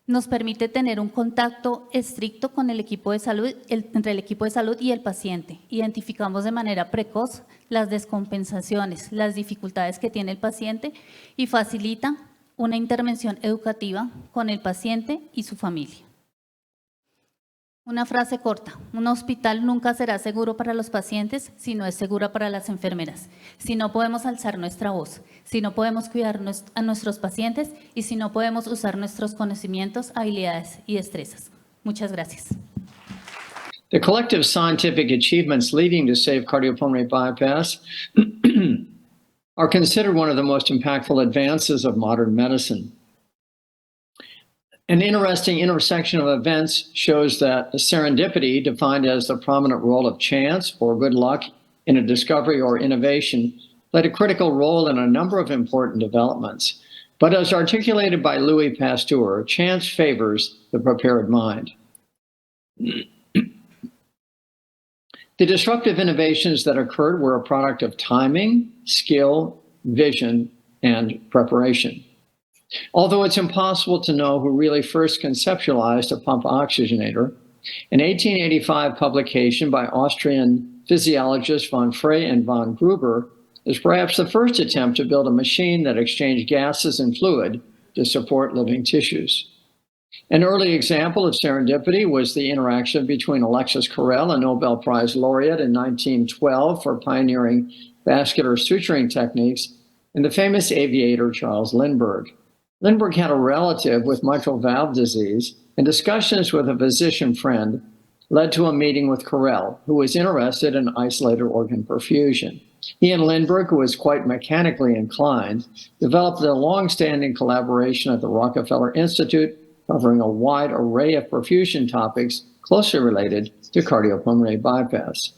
Nos permite tener un contacto estricto con el equipo de salud, entre el equipo de salud y el paciente. Identificamos de manera precoz las descompensaciones, las dificultades que tiene el paciente y facilita una intervención educativa con el paciente y su familia. Una frase corta, un hospital nunca será seguro para los pacientes si no es seguro para las enfermeras, si no podemos alzar nuestra voz, si no podemos cuidar a nuestros pacientes y si no podemos usar nuestros conocimientos, habilidades y destrezas. Muchas gracias. The collective scientific achievements leading to safe cardiopulmonary bypass are considered one of the most impactful advances of modern medicine. An interesting intersection of events shows that serendipity, defined as the prominent role of chance or good luck in a discovery or innovation, played a critical role in a number of important developments. But as articulated by Louis Pasteur, chance favors the prepared mind. The disruptive innovations that occurred were a product of timing, skill, vision, and preparation. Although it's impossible to know who really first conceptualized a pump oxygenator, an 1885 publication by Austrian physiologists von Frey and von Gruber is perhaps the first attempt to build a machine that exchanged gases and fluid to support living tissues. An early example of serendipity was the interaction between Alexis Carrel, a Nobel Prize laureate in 1912 for pioneering vascular suturing techniques, and the famous aviator Charles Lindbergh. Lindbergh had a relative with mitral valve disease, and discussions with a physician friend led to a meeting with Carrel, who was interested in isolated organ perfusion. He and Lindbergh, who was quite mechanically inclined, developed a long-standing collaboration at the Rockefeller Institute, covering a wide array of perfusion topics closely related to cardiopulmonary bypass.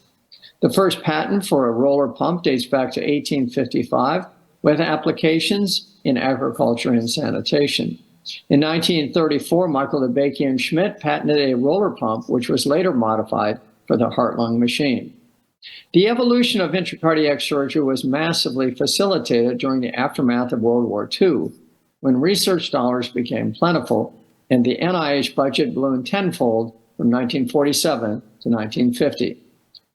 The first patent for a roller pump dates back to 1855, with applications in agriculture and sanitation. In 1934, Michael Debakian Schmidt patented a roller pump, which was later modified for the heart-lung machine. The evolution of intracardiac surgery was massively facilitated during the aftermath of World War II, when research dollars became plentiful and the NIH budget ballooned tenfold from 1947 to 1950.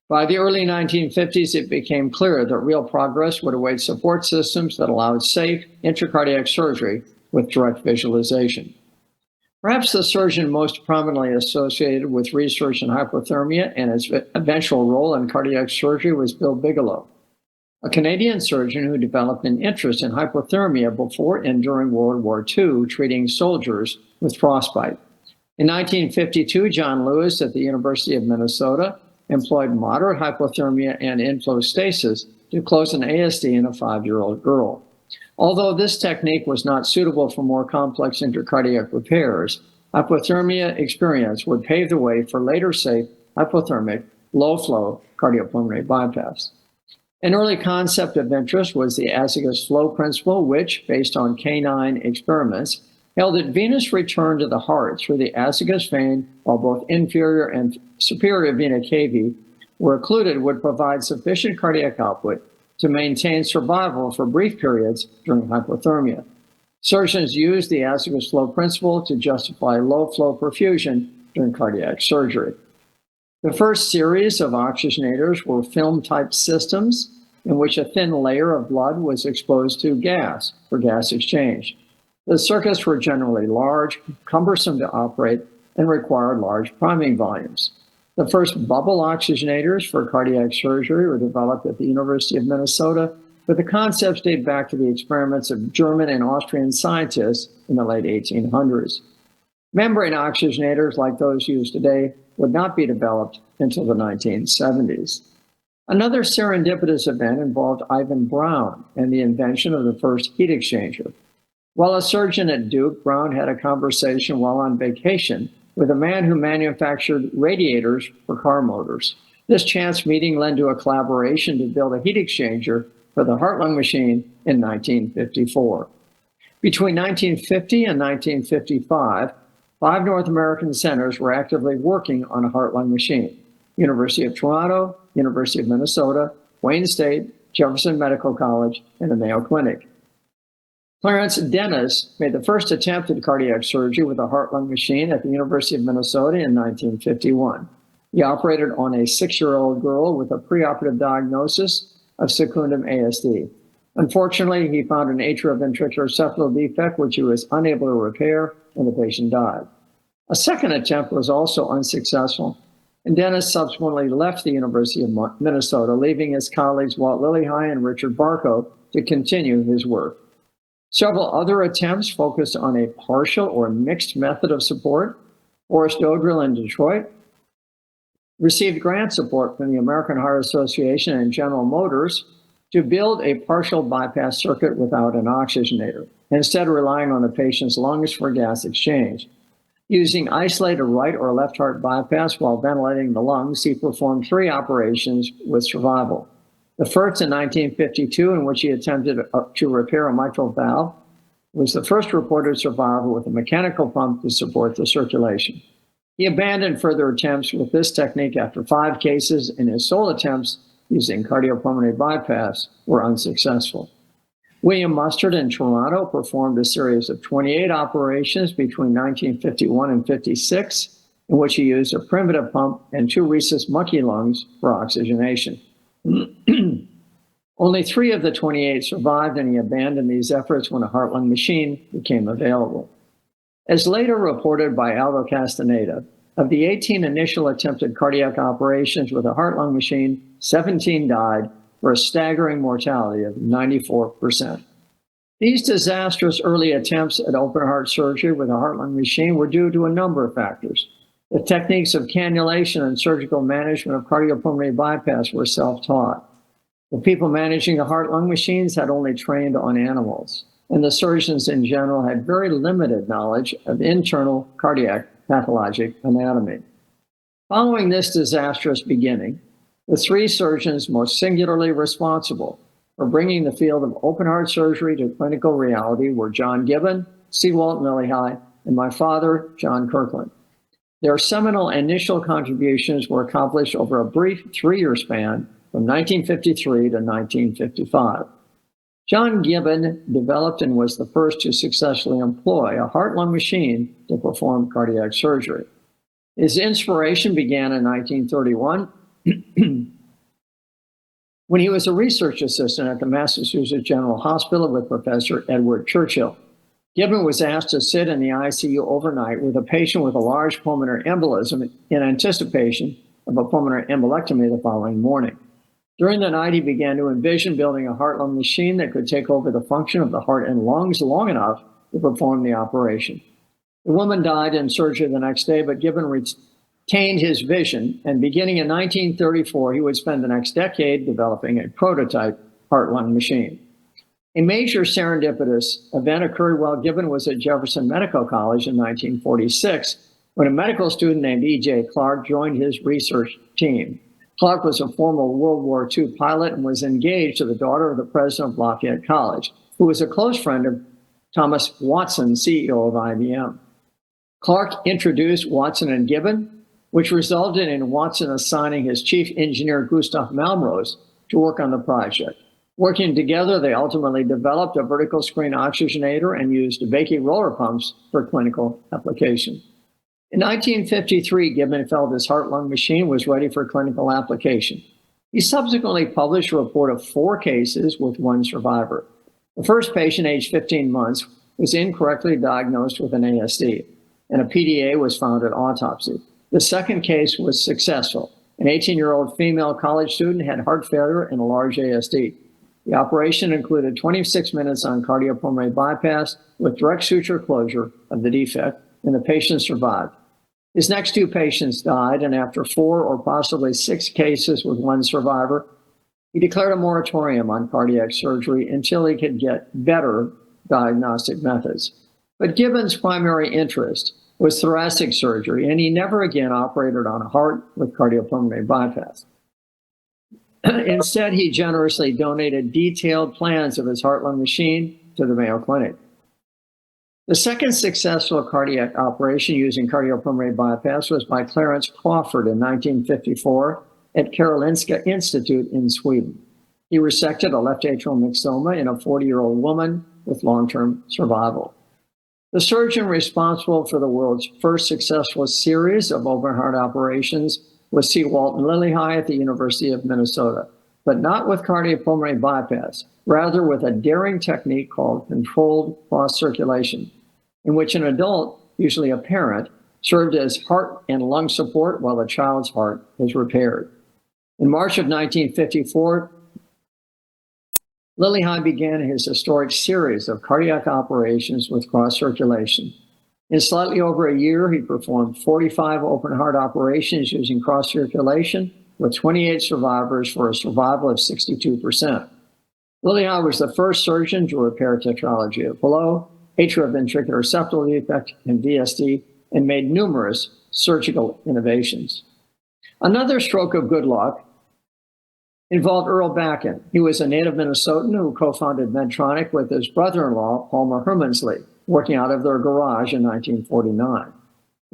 By the early 1950s, it became clear that real progress would await support systems that allowed safe intracardiac surgery with direct visualization. Perhaps the surgeon most prominently associated with research in hypothermia and its eventual role in cardiac surgery was Bill Bigelow, a Canadian surgeon who developed an interest in hypothermia before and during World War II, treating soldiers with frostbite. In 1952, John Lewis at the University of Minnesota employed moderate hypothermia and inflow stasis to close an ASD in a 5-year-old girl. Although this technique was not suitable for more complex intracardiac repairs, hypothermia experience would pave the way for later safe hypothermic low-flow cardiopulmonary bypass. An early concept of interest was the azygos flow principle, which, based on canine experiments, held that venous return to the heart through the azygos vein, while both inferior and superior vena cava were occluded, would provide sufficient cardiac output to maintain survival for brief periods during hypothermia. Surgeons used the azygos flow principle to justify low-flow perfusion during cardiac surgery. The first series of oxygenators were film-type systems in which a thin layer of blood was exposed to gas for gas exchange. The circuits were generally large, cumbersome to operate, and required large priming volumes. The first bubble oxygenators for cardiac surgery were developed at the University of Minnesota, but the concepts date back to the experiments of German and Austrian scientists in the late 1800s. Membrane oxygenators like those used today would not be developed until the 1970s. Another serendipitous event involved Ivan Brown and the invention of the first heat exchanger. While a surgeon at Duke, Brown had a conversation while on vacation with a man who manufactured radiators for car motors. This chance meeting led to a collaboration to build a heat exchanger for the heart-lung machine in 1954. Between 1950 and 1955, 5 North American centers were actively working on a heart-lung machine: University of Toronto, University of Minnesota, Wayne State, Jefferson Medical College, and the Mayo Clinic. Clarence Dennis made the first attempt at cardiac surgery with a heart-lung machine at the University of Minnesota in 1951. He operated on a 6-year-old girl with a preoperative diagnosis of secundum ASD. Unfortunately, he found an atrioventricular septal defect, which he was unable to repair, and the patient died. A second attempt was also unsuccessful, and Dennis subsequently left the University of Minnesota, leaving his colleagues Walt Lillihei and Richard Barco to continue his work. Several other attempts focused on a partial or mixed method of support. Forrest Dodrill in Detroit received grant support from the American Heart Association and General Motors to build a partial bypass circuit without an oxygenator, instead relying on the patient's lungs for gas exchange. Using isolated right or left heart bypass while ventilating the lungs, he performed 3 operations with survival. The first in 1952, in which he attempted to repair a mitral valve, was the first reported survival with a mechanical pump to support the circulation. He abandoned further attempts with this technique after 5 cases, and his sole attempts using cardiopulmonary bypass were unsuccessful. William Mustard in Toronto performed a series of 28 operations between 1951 and 56, in which he used a primitive pump and 2 rhesus monkey lungs for oxygenation. Only 3 of the 28 survived, and he abandoned these efforts when a heart-lung machine became available. As later reported by Aldo Castaneda, of the 18 initial attempted cardiac operations with a heart-lung machine, 17 died for a staggering mortality of 94%. These disastrous early attempts at open heart surgery with a heart-lung machine were due to a number of factors. The techniques of cannulation and surgical management of cardiopulmonary bypass were self-taught. The people managing the heart-lung machines had only trained on animals, and the surgeons in general had very limited knowledge of internal cardiac pathologic anatomy. Following this disastrous beginning, the three surgeons most singularly responsible for bringing the field of open heart surgery to clinical reality were John Gibbon, C. Walton Lillihei, and my father, John Kirkland. Their seminal initial contributions were accomplished over a brief 3-year span from 1953 to 1955. John Gibbon developed and was the first to successfully employ a heart-lung machine to perform cardiac surgery. His inspiration began in 1931 when he was a research assistant at the Massachusetts General Hospital with Professor Edward Churchill. Gibbon was asked to sit in the ICU overnight with a patient with a large pulmonary embolism in anticipation of a pulmonary embolectomy the following morning. During the night, he began to envision building a heart-lung machine that could take over the function of the heart and lungs long enough to perform the operation. The woman died in surgery the next day, but Gibbon retained his vision, and beginning in 1934, he would spend the next decade developing a prototype heart-lung machine. A major serendipitous event occurred while Gibbon was at Jefferson Medical College in 1946, when a medical student named E.J. Clark joined his research team. Clark was a former World War II pilot and was engaged to the daughter of the president of Lafayette College, who was a close friend of Thomas Watson, CEO of IBM. Clark introduced Watson and Gibbon, which resulted in Watson assigning his chief engineer, Gustav Malmros, to work on the project. Working together, they ultimately developed a vertical screen oxygenator and used Vacchi roller pumps for clinical application. In 1953, Gibbon felt his heart-lung machine was ready for clinical application. He subsequently published a report of 4 cases with 1 survivor. The first patient, aged 15 months, was incorrectly diagnosed with an ASD, and a PDA was found at autopsy. The second case was successful. An 18-year-old female college student had heart failure and a large ASD. The operation included 26 minutes on cardiopulmonary bypass with direct suture closure of the defect, and the patient survived. His next 2 patients died, and after 4 or possibly 6 cases with 1 survivor, he declared a moratorium on cardiac surgery until he could get better diagnostic methods. But Gibbon's primary interest was thoracic surgery, and he never again operated on a heart with cardiopulmonary bypass. Instead, he generously donated detailed plans of his heart-lung machine to the Mayo Clinic. The second successful cardiac operation using cardiopulmonary bypass was by Clarence Crawford in 1954 at Karolinska Institute in Sweden. He resected a left atrial myxoma in a 40-year-old woman with long-term survival. The surgeon responsible for the world's first successful series of open heart operations was C. Walton Lillihei at the University of Minnesota, but not with cardiopulmonary bypass, rather with a daring technique called controlled cross-circulation, in which an adult, usually a parent, served as heart and lung support while the child's heart was repaired. In March of 1954, Lillihei began his historic series of cardiac operations with cross-circulation. In slightly over a year, he performed 45 open heart operations using cross-circulation with 28 survivors for a survival of 62%. Lillihei was the first surgeon to repair tetralogy of Fallot, atrioventricular septal defect, and VSD, and made numerous surgical innovations. Another stroke of good luck involved Earl Bakken. He was a native Minnesotan who co-founded Medtronic with his brother-in-law, Palmer Hermansley, working out of their garage in 1949.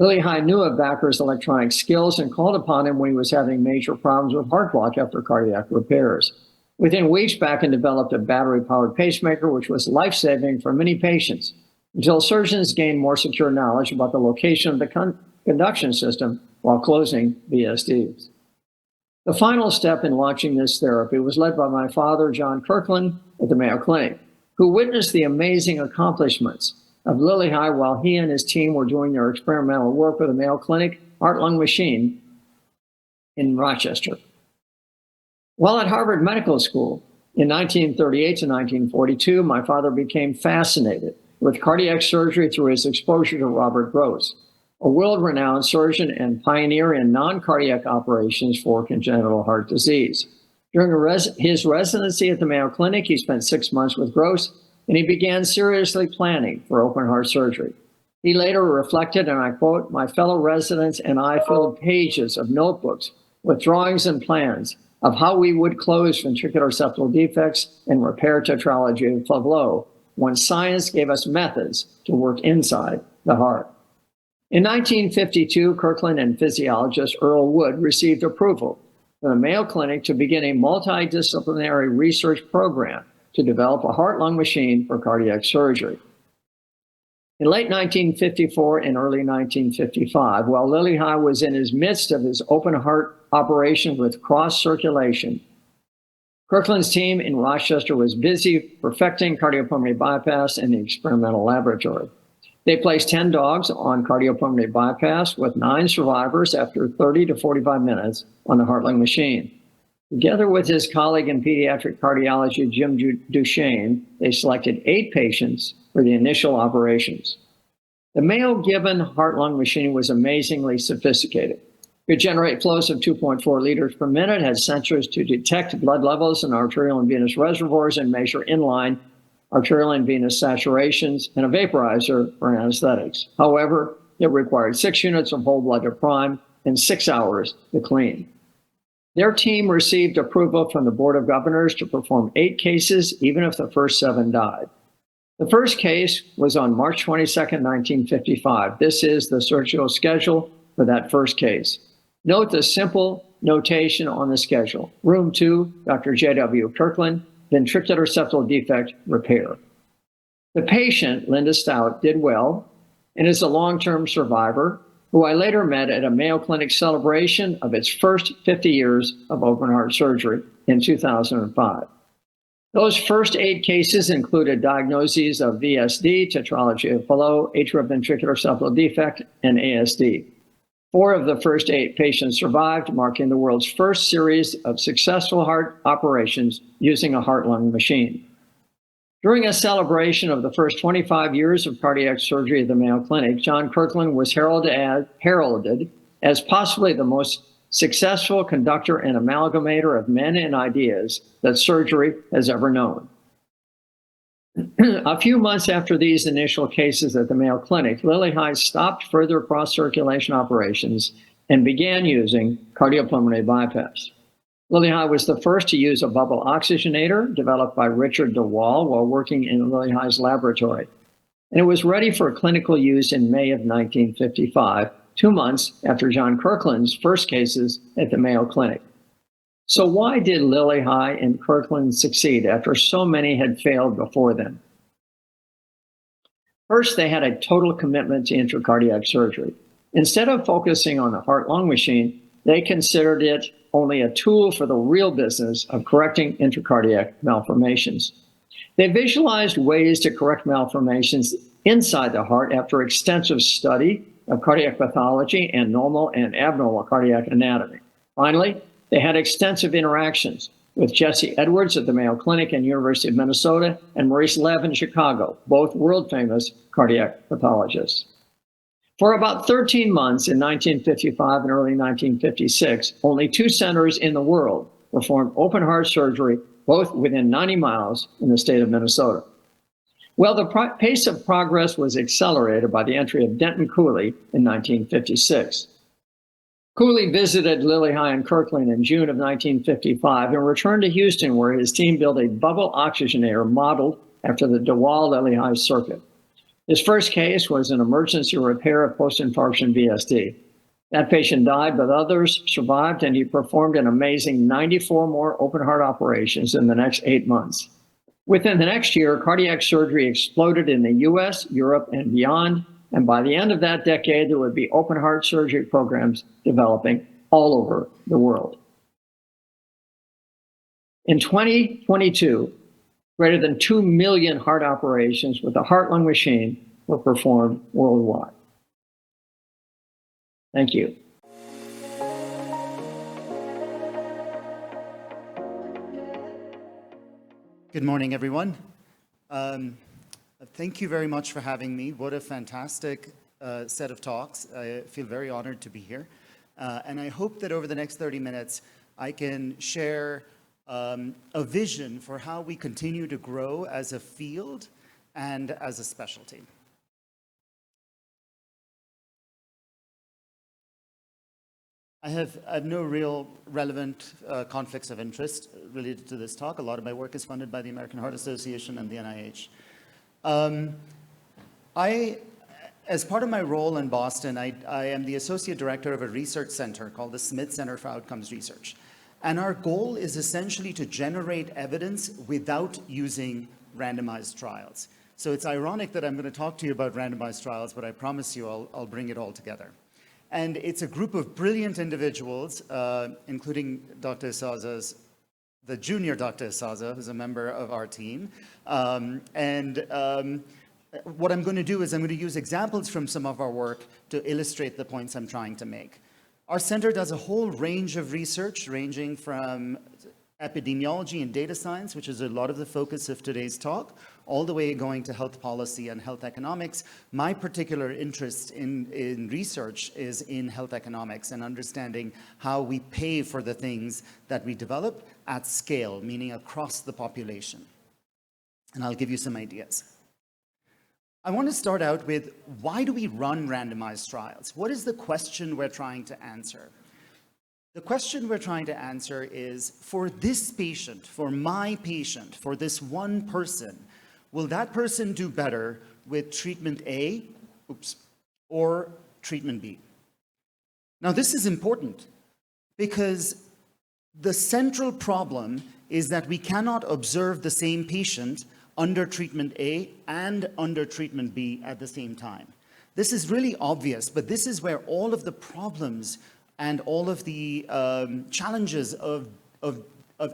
Lillihei knew of Backer's electronic skills and called upon him when he was having major problems with heart block after cardiac repairs. Within weeks, Bakken developed a battery-powered pacemaker, which was life-saving for many patients, until surgeons gained more secure knowledge about the location of the conduction system while closing VSDs. The final step in launching this therapy was led by my father, John Kirkland, at the Mayo Clinic, who witnessed the amazing accomplishments of Lilly High while he and his team were doing their experimental work with the Mayo Clinic heart-lung machine in Rochester. While at Harvard Medical School in 1938 to 1942, my father became fascinated with cardiac surgery through his exposure to Robert Gross, a world-renowned surgeon and pioneer in non-cardiac operations for congenital heart disease. During his residency at the Mayo Clinic, he spent 6 months with Gross, and he began seriously planning for open heart surgery. He later reflected, and I quote, "My fellow residents and I filled pages of notebooks with drawings and plans of how we would close ventricular septal defects and repair tetralogy of Flaveau when science gave us methods to work inside the heart." In 1952, Kirkland and physiologist Earl Wood received approval from the Mayo Clinic to begin a multidisciplinary research program to develop a heart-lung machine for cardiac surgery. In late 1954 and early 1955, while Lilly High was in his midst of his open heart operation with cross circulation, Kirkland's team in Rochester was busy perfecting cardiopulmonary bypass in the experimental laboratory. They placed 10 dogs on cardiopulmonary bypass with 9 survivors after 30 to 45 minutes on the heart-lung machine. Together with his colleague in pediatric cardiology, Jim Duchesne, they selected 8 patients for the initial operations. The Mayo Gibbon heart-lung machine was amazingly sophisticated. It could generate flows of 2.4 liters per minute, had sensors to detect blood levels in arterial and venous reservoirs and measure inline arterial and venous saturations, and a vaporizer for anesthetics. However, it required 6 units of whole blood to prime and 6 hours to clean. Their team received approval from the Board of Governors to perform 8 cases, even if the first 7 died. The first case was on March 22nd, 1955. This is the surgical schedule for that first case. Note the simple notation on the schedule. Room 2, Dr. J.W. Kirkland, ventricular septal defect repair. The patient, Linda Stout, did well and is a long-term survivor who I later met at a Mayo Clinic celebration of its first 50 years of open heart surgery in 2005. Those first 8 cases included diagnoses of VSD, tetralogy of Fallot, atrioventricular septal defect, and ASD. 4 of the first 8 patients survived, marking the world's first series of successful heart operations using a heart-lung machine. During a celebration of the first 25 years of cardiac surgery at the Mayo Clinic, John Kirkland was heralded as possibly the most successful conductor and amalgamator of men and ideas that surgery has ever known. A few months after these initial cases at the Mayo Clinic, Lilly High stopped further cross-circulation operations and began using cardiopulmonary bypass. Lilly High was the first to use a bubble oxygenator developed by Richard DeWall while working in Lilly High's laboratory. And it was ready for clinical use in May of 1955, 2 months after John Kirkland's first cases at the Mayo Clinic. So why did Lilly High and Kirkland succeed after so many had failed before them? First, they had a total commitment to intracardiac surgery. Instead of focusing on the heart-lung machine, they considered it only a tool for the real business of correcting intracardiac malformations. They visualized ways to correct malformations inside the heart after extensive study of cardiac pathology and normal and abnormal cardiac anatomy. Finally, they had extensive interactions with Jesse Edwards at the Mayo Clinic and University of Minnesota and Maurice Lev in Chicago, both world-famous cardiac pathologists. For about 13 months in 1955 and early 1956, only 2 centers in the world performed open heart surgery, both within 90 miles in the state of Minnesota. Well, the pace of progress was accelerated by the entry of Denton Cooley in 1956. Cooley visited Lilly High and Kirkland in June of 1955 and returned to Houston, where his team built a bubble oxygenator modeled after the DeWall Lilly High circuit. His first case was an emergency repair of post-infarction VSD. That patient died, but others survived, and he performed an amazing 94 more open heart operations in the next 8 months. Within the next year, cardiac surgery exploded in the US, Europe, and beyond. And by the end of that decade, there would be open heart surgery programs developing all over the world. In 2022, greater than 2 million heart operations with a heart-lung machine were performed worldwide. Thank you. Good morning, everyone. Thank you very much for having me. What a fantastic set of talks. I feel very honored to be here. And I hope that over the next 30 minutes, I can share a vision for how we continue to grow as a field and as a specialty. I have no real relevant conflicts of interest related to this talk. A lot of my work is funded by the American Heart Association and the NIH. As part of my role in Boston, I am the associate director of a research center called the Smith Center for Outcomes Research. And our goal is essentially to generate evidence without using randomized trials. So it's ironic that I'm going to talk to you about randomized trials, but I promise you I'll bring it all together. And it's a group of brilliant individuals, including Dr. Esaza's, the junior Dr. Esaza, who's a member of our team. What I'm going to do is I'm going to use examples from some of our work to illustrate the points I'm trying to make. Our center does a whole range of research, ranging from epidemiology and data science, which is a lot of the focus of today's talk, all the way going to health policy and health economics. My particular interest in research is in health economics and understanding how we pay for the things that we develop at scale, meaning across the population. And I'll give you some ideas. I want to start out with, why do we run randomized trials? What is the question we're trying to answer? The question we're trying to answer is, for this patient, for my patient, for this one person, will that person do better with treatment A, or treatment B? Now, this is important because the central problem is that we cannot observe the same patient under treatment A and under treatment B at the same time. This is really obvious, but this is where all of the problems and all of the challenges of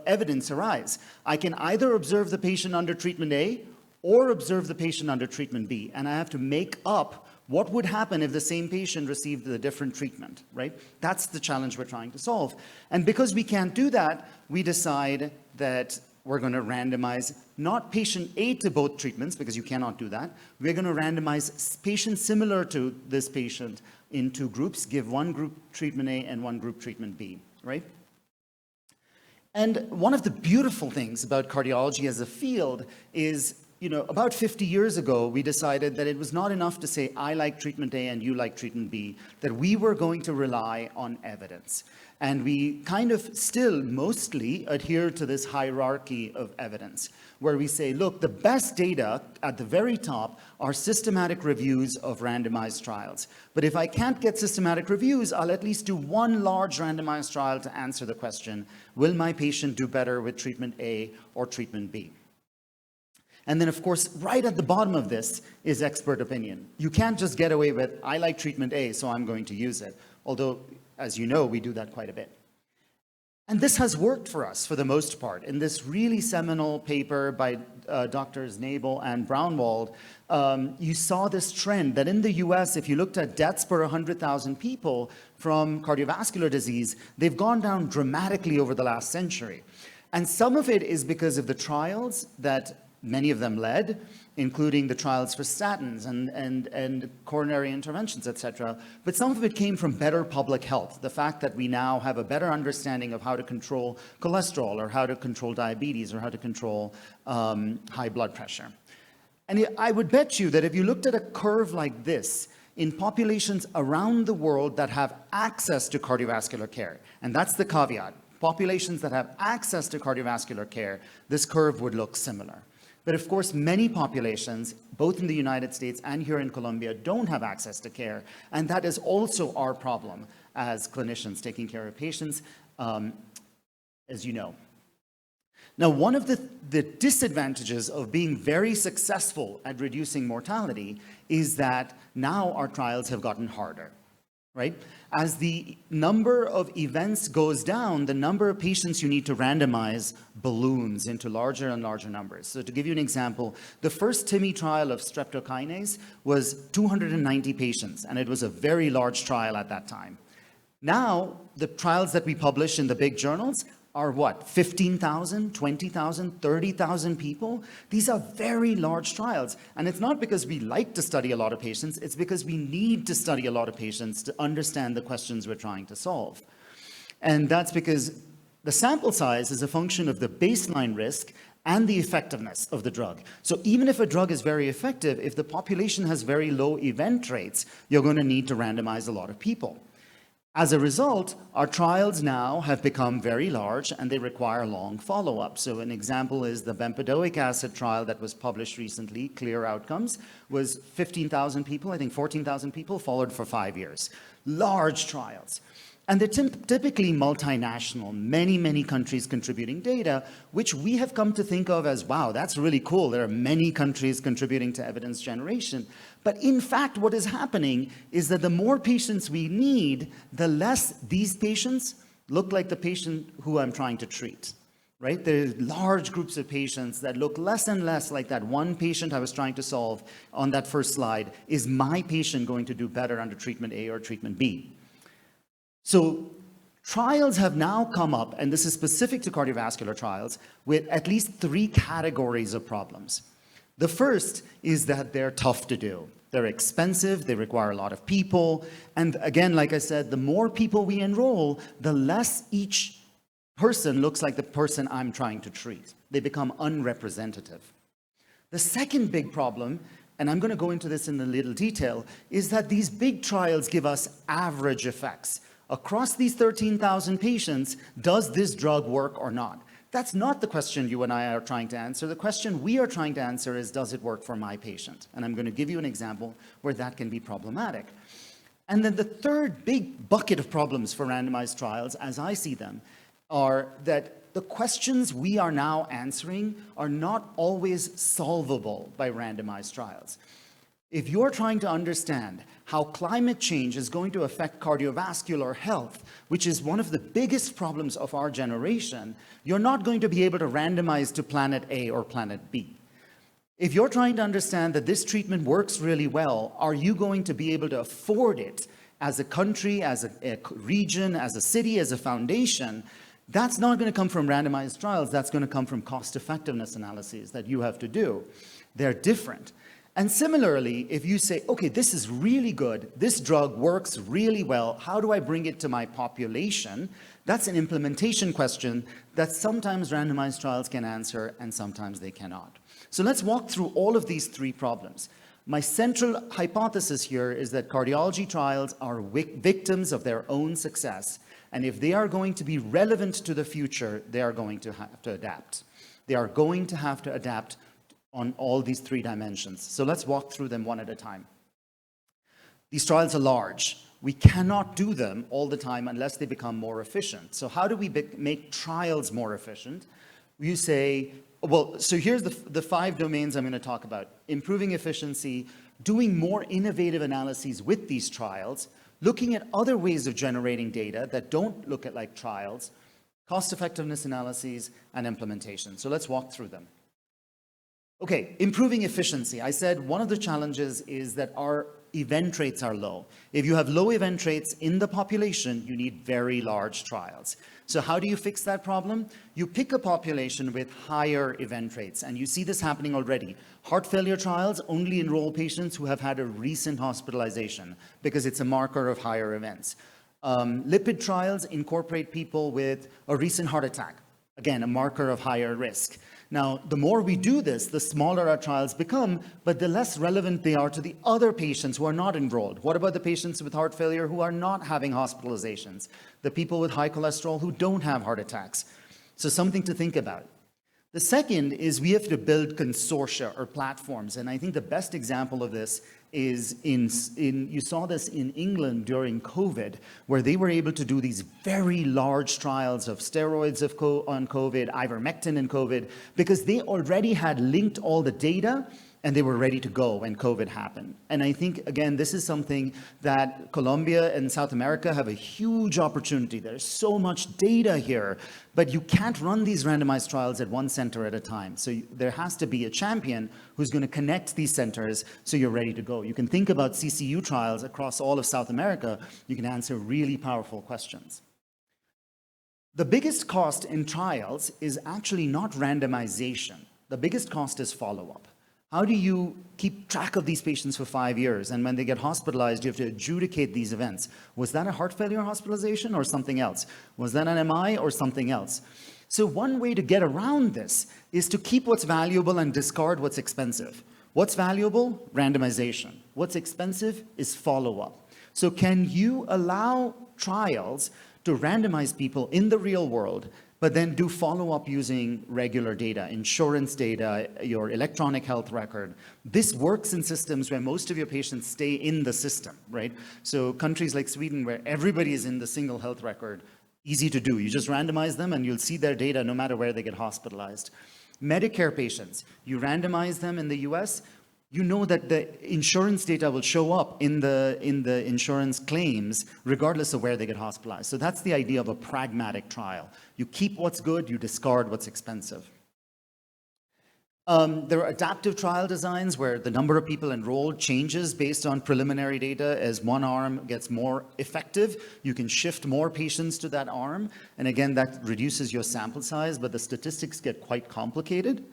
evidence arise. I can either observe the patient under treatment A or observe the patient under treatment B, and I have to make up what would happen if the same patient received a different treatment, right? That's the challenge we're trying to solve. And because we can't do that, we decide that we're going to randomize not patient A to both treatments, because you cannot do that. We're going to randomize patients similar to this patient in two groups, give one group treatment A and one group treatment B, right? And one of the beautiful things about cardiology as a field is, about 50 years ago, we decided that it was not enough to say, I like treatment A and you like treatment B, that we were going to rely on evidence. And we kind of still mostly adhere to this hierarchy of evidence, where we say, look, the best data at the very top are systematic reviews of randomized trials. But if I can't get systematic reviews, I'll at least do one large randomized trial to answer the question, will my patient do better with treatment A or treatment B? And then, of course, right at the bottom of this is expert opinion. You can't just get away with, I like treatment A, so I'm going to use it. Although, as you know, we do that quite a bit. And this has worked for us for the most part. In this really seminal paper by Drs. Nabel and Braunwald, you saw this trend that in the US, if you looked at deaths per 100,000 people from cardiovascular disease, they've gone down dramatically over the last century. And some of it is because of the trials that many of them led, including the trials for statins and coronary interventions, et cetera. But some of it came from better public health, the fact that we now have a better understanding of how to control cholesterol, or how to control diabetes, or how to control high blood pressure. And I would bet you that if you looked at a curve like this in populations around the world that have access to cardiovascular care, and that's the caveat, populations that have access to cardiovascular care, this curve would look similar. But of course, many populations, both in the United States and here in Colombia, don't have access to care. And that is also our problem as clinicians taking care of patients, as you know. Now, one of the disadvantages of being very successful at reducing mortality is that now our trials have gotten harder. right? As the number of events goes down, the number of patients you need to randomize balloons into larger and larger numbers. So to give you an example, the first TIMI trial of streptokinase was 290 patients, and it was a very large trial at that time. Now, the trials that we publish in the big journals are what, 15,000, 20,000, 30,000 people? These are very large trials. And it's not because we like to study a lot of patients, it's because we need to study a lot of patients to understand the questions we're trying to solve. And that's because the sample size is a function of the baseline risk and the effectiveness of the drug. So even if a drug is very effective, if the population has very low event rates, you're going to need to randomize a lot of people. As a result, our trials now have become very large and they require long follow-up. So an example is the bempedoic acid trial that was published recently, Clear Outcomes, was 15,000 people, I think 14,000 people, followed for 5 years. Large trials. And they're typically multinational, many countries contributing data, which we have come to think of as, wow, that's really cool. There are many countries contributing to evidence generation. But in fact, what is happening is that the more patients we need, the less these patients look like the patient who I'm trying to treat, right? There's large groups of patients that look less and less like that one patient I was trying to solve on that first slide. Is my patient going to do better under treatment A or treatment B? So trials have now come up, and this is specific to cardiovascular trials, with at least 3 categories of problems. The first is that they're tough to do. They're expensive, they require a lot of people, and again, like I said, the more people we enroll, the less each person looks like the person I'm trying to treat. They become unrepresentative. The second big problem, and I'm going to go into this in a little detail, is that these big trials give us average effects. Across these 13,000 patients, does this drug work or not? That's not the question you and I are trying to answer. The question we are trying to answer is, does it work for my patient? And I'm going to give you an example where that can be problematic. And then the third big bucket of problems for randomized trials, as I see them, are that the questions we are now answering are not always solvable by randomized trials. If you're trying to understand how climate change is going to affect cardiovascular health, which is one of the biggest problems of our generation, you're not going to be able to randomize to planet A or planet B. If you're trying to understand that this treatment works really well, are you going to be able to afford it as a country, as a region, as a city, as a foundation? That's not going to come from randomized trials. That's going to come from cost-effectiveness analyses that you have to do. They're different. And similarly, if you say, okay, this is really good, this drug works really well, how do I bring it to my population? That's an implementation question that sometimes randomized trials can answer and sometimes they cannot. So let's walk through all of these 3 problems. My central hypothesis here is that cardiology trials are victims of their own success. And if they are going to be relevant to the future, they are going to have to adapt. They are going to have to adapt on all these 3 dimensions. So let's walk through them one at a time. These trials are large. We cannot do them all the time unless they become more efficient. So how do we make trials more efficient? You say, well, so here's the 5 domains I'm going to talk about. Improving efficiency, doing more innovative analyses with these trials, looking at other ways of generating data that don't look at like trials, cost-effectiveness analyses, and implementation. So let's walk through them. Okay, improving efficiency. I said one of the challenges is that our event rates are low. If you have low event rates in the population, you need very large trials. So how do you fix that problem? You pick a population with higher event rates, and you see this happening already. Heart failure trials only enroll patients who have had a recent hospitalization because it's a marker of higher events. Lipid trials incorporate people with a recent heart attack. Again, a marker of higher risk. Now, the more we do this, the smaller our trials become, but the less relevant they are to the other patients who are not enrolled. What about the patients with heart failure who are not having hospitalizations? The people with high cholesterol who don't have heart attacks? So something to think about. The second is we have to build consortia or platforms, and I think the best example of this is you saw this in England during COVID, where they were able to do these very large trials of steroids on COVID, ivermectin in COVID, because they already had linked all the data and they were ready to go when COVID happened. And I think, again, this is something that Colombia and South America have a huge opportunity. There's so much data here, but you can't run these randomized trials at one center at a time. So there has to be a champion who's going to connect these centers so you're ready to go. You can think about CCU trials across all of South America. You can answer really powerful questions. The biggest cost in trials is actually not randomization. The biggest cost is follow-up. How do you keep track of these patients for 5 years? And when they get hospitalized, you have to adjudicate these events. Was that a heart failure hospitalization or something else? Was that an MI or something else? So one way to get around this is to keep what's valuable and discard what's expensive. What's valuable? Randomization. What's expensive is follow-up. So can you allow trials to randomize people in the real world, but then do follow-up using regular data, insurance data, your electronic health record? This works in systems where most of your patients stay in the system, right? So countries like Sweden, where everybody is in the single health record, easy to do. You just randomize them and you'll see their data no matter where they get hospitalized. Medicare patients, you randomize them in the US, you know that the insurance data will show up in the insurance claims regardless of where they get hospitalized. So that's the idea of a pragmatic trial. You keep what's good, you discard what's expensive. There are adaptive trial designs where the number of people enrolled changes based on preliminary data. As one arm gets more effective, you can shift more patients to that arm. And again, that reduces your sample size, but the statistics get quite complicated.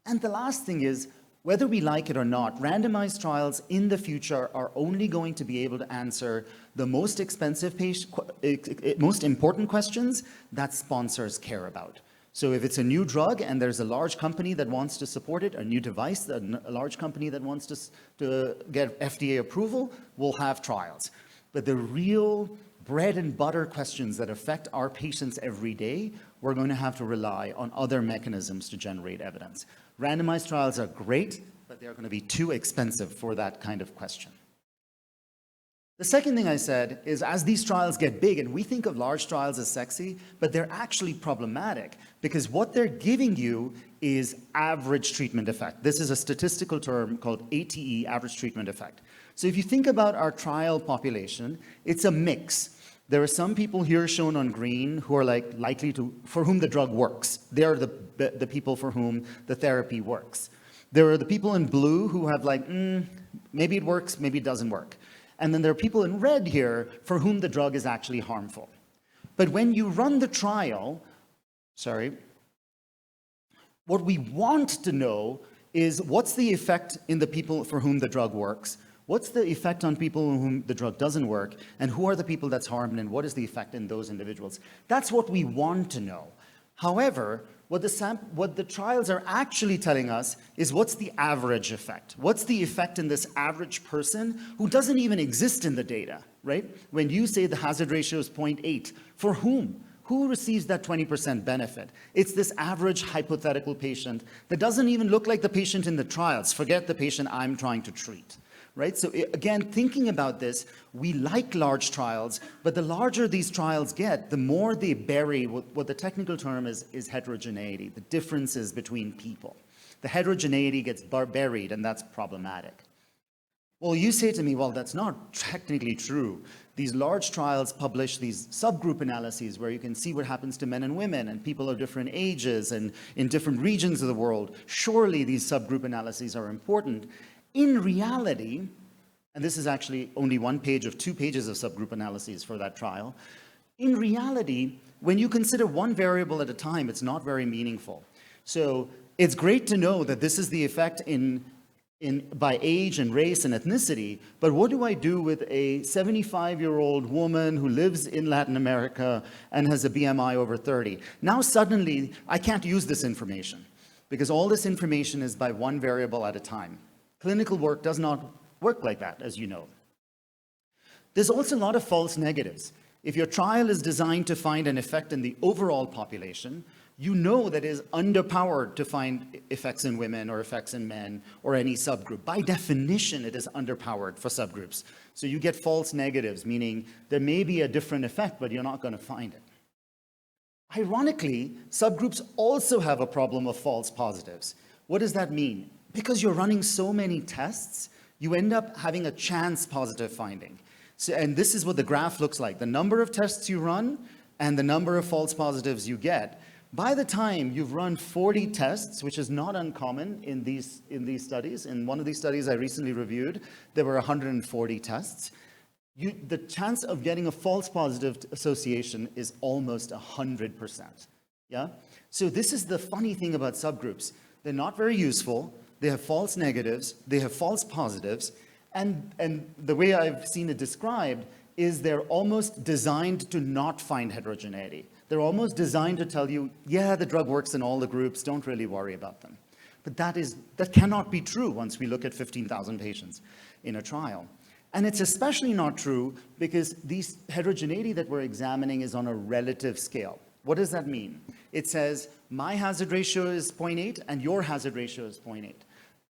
And the last thing is, whether we like it or not, randomized trials in the future are only going to be able to answer the most expensive, most important questions that sponsors care about. So if it's a new drug and there's a large company that wants to support it, a new device, a large company that wants to get FDA approval, we'll have trials. But the real bread and butter questions that affect our patients every day, we're going to have to rely on other mechanisms to generate evidence. Randomized trials are great, but they're going to be too expensive for that kind of question. The second thing I said is, as these trials get big, and we think of large trials as sexy, but they're actually problematic because what they're giving you is average treatment effect. This is a statistical term called ATE, average treatment effect. So if you think about our trial population, it's a mix. There are some people here shown on green who are for whom the drug works. They're the people for whom the therapy works. There are the people in blue who have maybe it works, maybe it doesn't work. And then there are people in red here for whom the drug is actually harmful. But when you run the trial, what we want to know is what's the effect in the people for whom the drug works, what's the effect on people whom the drug doesn't work, and who are the people that's harmed, and what is the effect in those individuals? That's what we want to know. However, what the trials are actually telling us is what's the average effect? What's the effect in this average person who doesn't even exist in the data, right? When you say the hazard ratio is 0.8, for whom? Who receives that 20% benefit? It's this average hypothetical patient that doesn't even look like the patient in the trials. Forget the patient I'm trying to treat. Right? So again, thinking about this, we like large trials, but the larger these trials get, the more they bury what the technical term is heterogeneity, the differences between people. The heterogeneity gets buried, and that's problematic. Well, you say to me, well, that's not technically true. These large trials publish these subgroup analyses where you can see what happens to men and women and people of different ages and in different regions of the world. Surely these subgroup analyses are important. In reality, and this is actually only 1 page of 2 pages of subgroup analyses for that trial, in reality, when you consider one variable at a time, it's not very meaningful. So it's great to know that this is the effect by age and race and ethnicity, but what do I do with a 75-year-old woman who lives in Latin America and has a BMI over 30? Now suddenly, I can't use this information because all this information is by one variable at a time. Clinical work does not work like that, as you know. There's also a lot of false negatives. If your trial is designed to find an effect in the overall population, you know that it is underpowered to find effects in women or effects in men or any subgroup. By definition, it is underpowered for subgroups. So you get false negatives, meaning there may be a different effect, but you're not going to find it. Ironically, subgroups also have a problem of false positives. What does that mean? because you're running so many tests, you end up having a chance positive finding. So, and this is what the graph looks like. The number of tests you run and the number of false positives you get. By the time you've run 40 tests, which is not uncommon in these studies, in one of these studies I recently reviewed, there were 140 tests. The chance of getting a false positive association is almost 100%. Yeah? So this is the funny thing about subgroups. They're not very useful. They have false negatives. They have false positives. And the way I've seen it described is they're almost designed to not find heterogeneity. They're almost designed to tell you, yeah, the drug works in all the groups, don't really worry about them. But that cannot be true once we look at 15,000 patients in a trial. And it's especially not true because these heterogeneity that we're examining is on a relative scale. What does that mean? It says my hazard ratio is 0.8 and your hazard ratio is 0.8.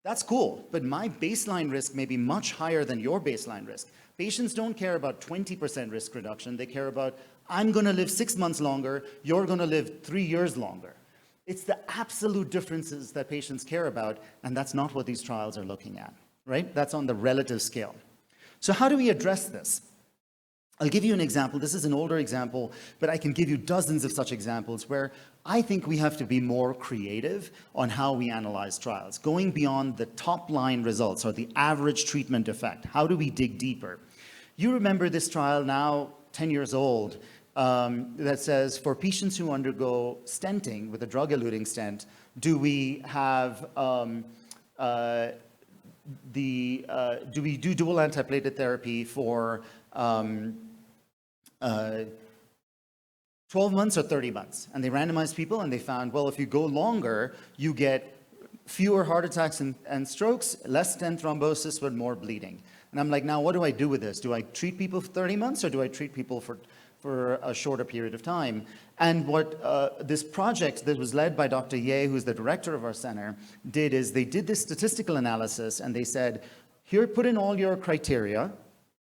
That's cool, but my baseline risk may be much higher than your baseline risk. Patients don't care about 20% risk reduction. They care about, I'm going to live 6 months longer, you're going to live 3 years longer. It's the absolute differences that patients care about, and that's not what these trials are looking at, right? That's on the relative scale. So how do we address this? I'll give you an example. This is an older example, but I can give you dozens of such examples where I think we have to be more creative on how we analyze trials, going beyond the top-line results or the average treatment effect. How do we dig deeper? You remember this trial now, 10 years old, that says for patients who undergo stenting with a drug-eluting stent, do we have do we do dual antiplatelet therapy for 12 months or 30 months? And they randomized people and they found, well, if you go longer, you get fewer heart attacks and strokes, less stent thrombosis, but more bleeding. And I'm like, now what do I do with this? Do I treat people for 30 months or do I treat people for a shorter period of time? And what this project that was led by Dr. Ye, who's the director of our center, did is they did this statistical analysis and they said, here, put in all your criteria,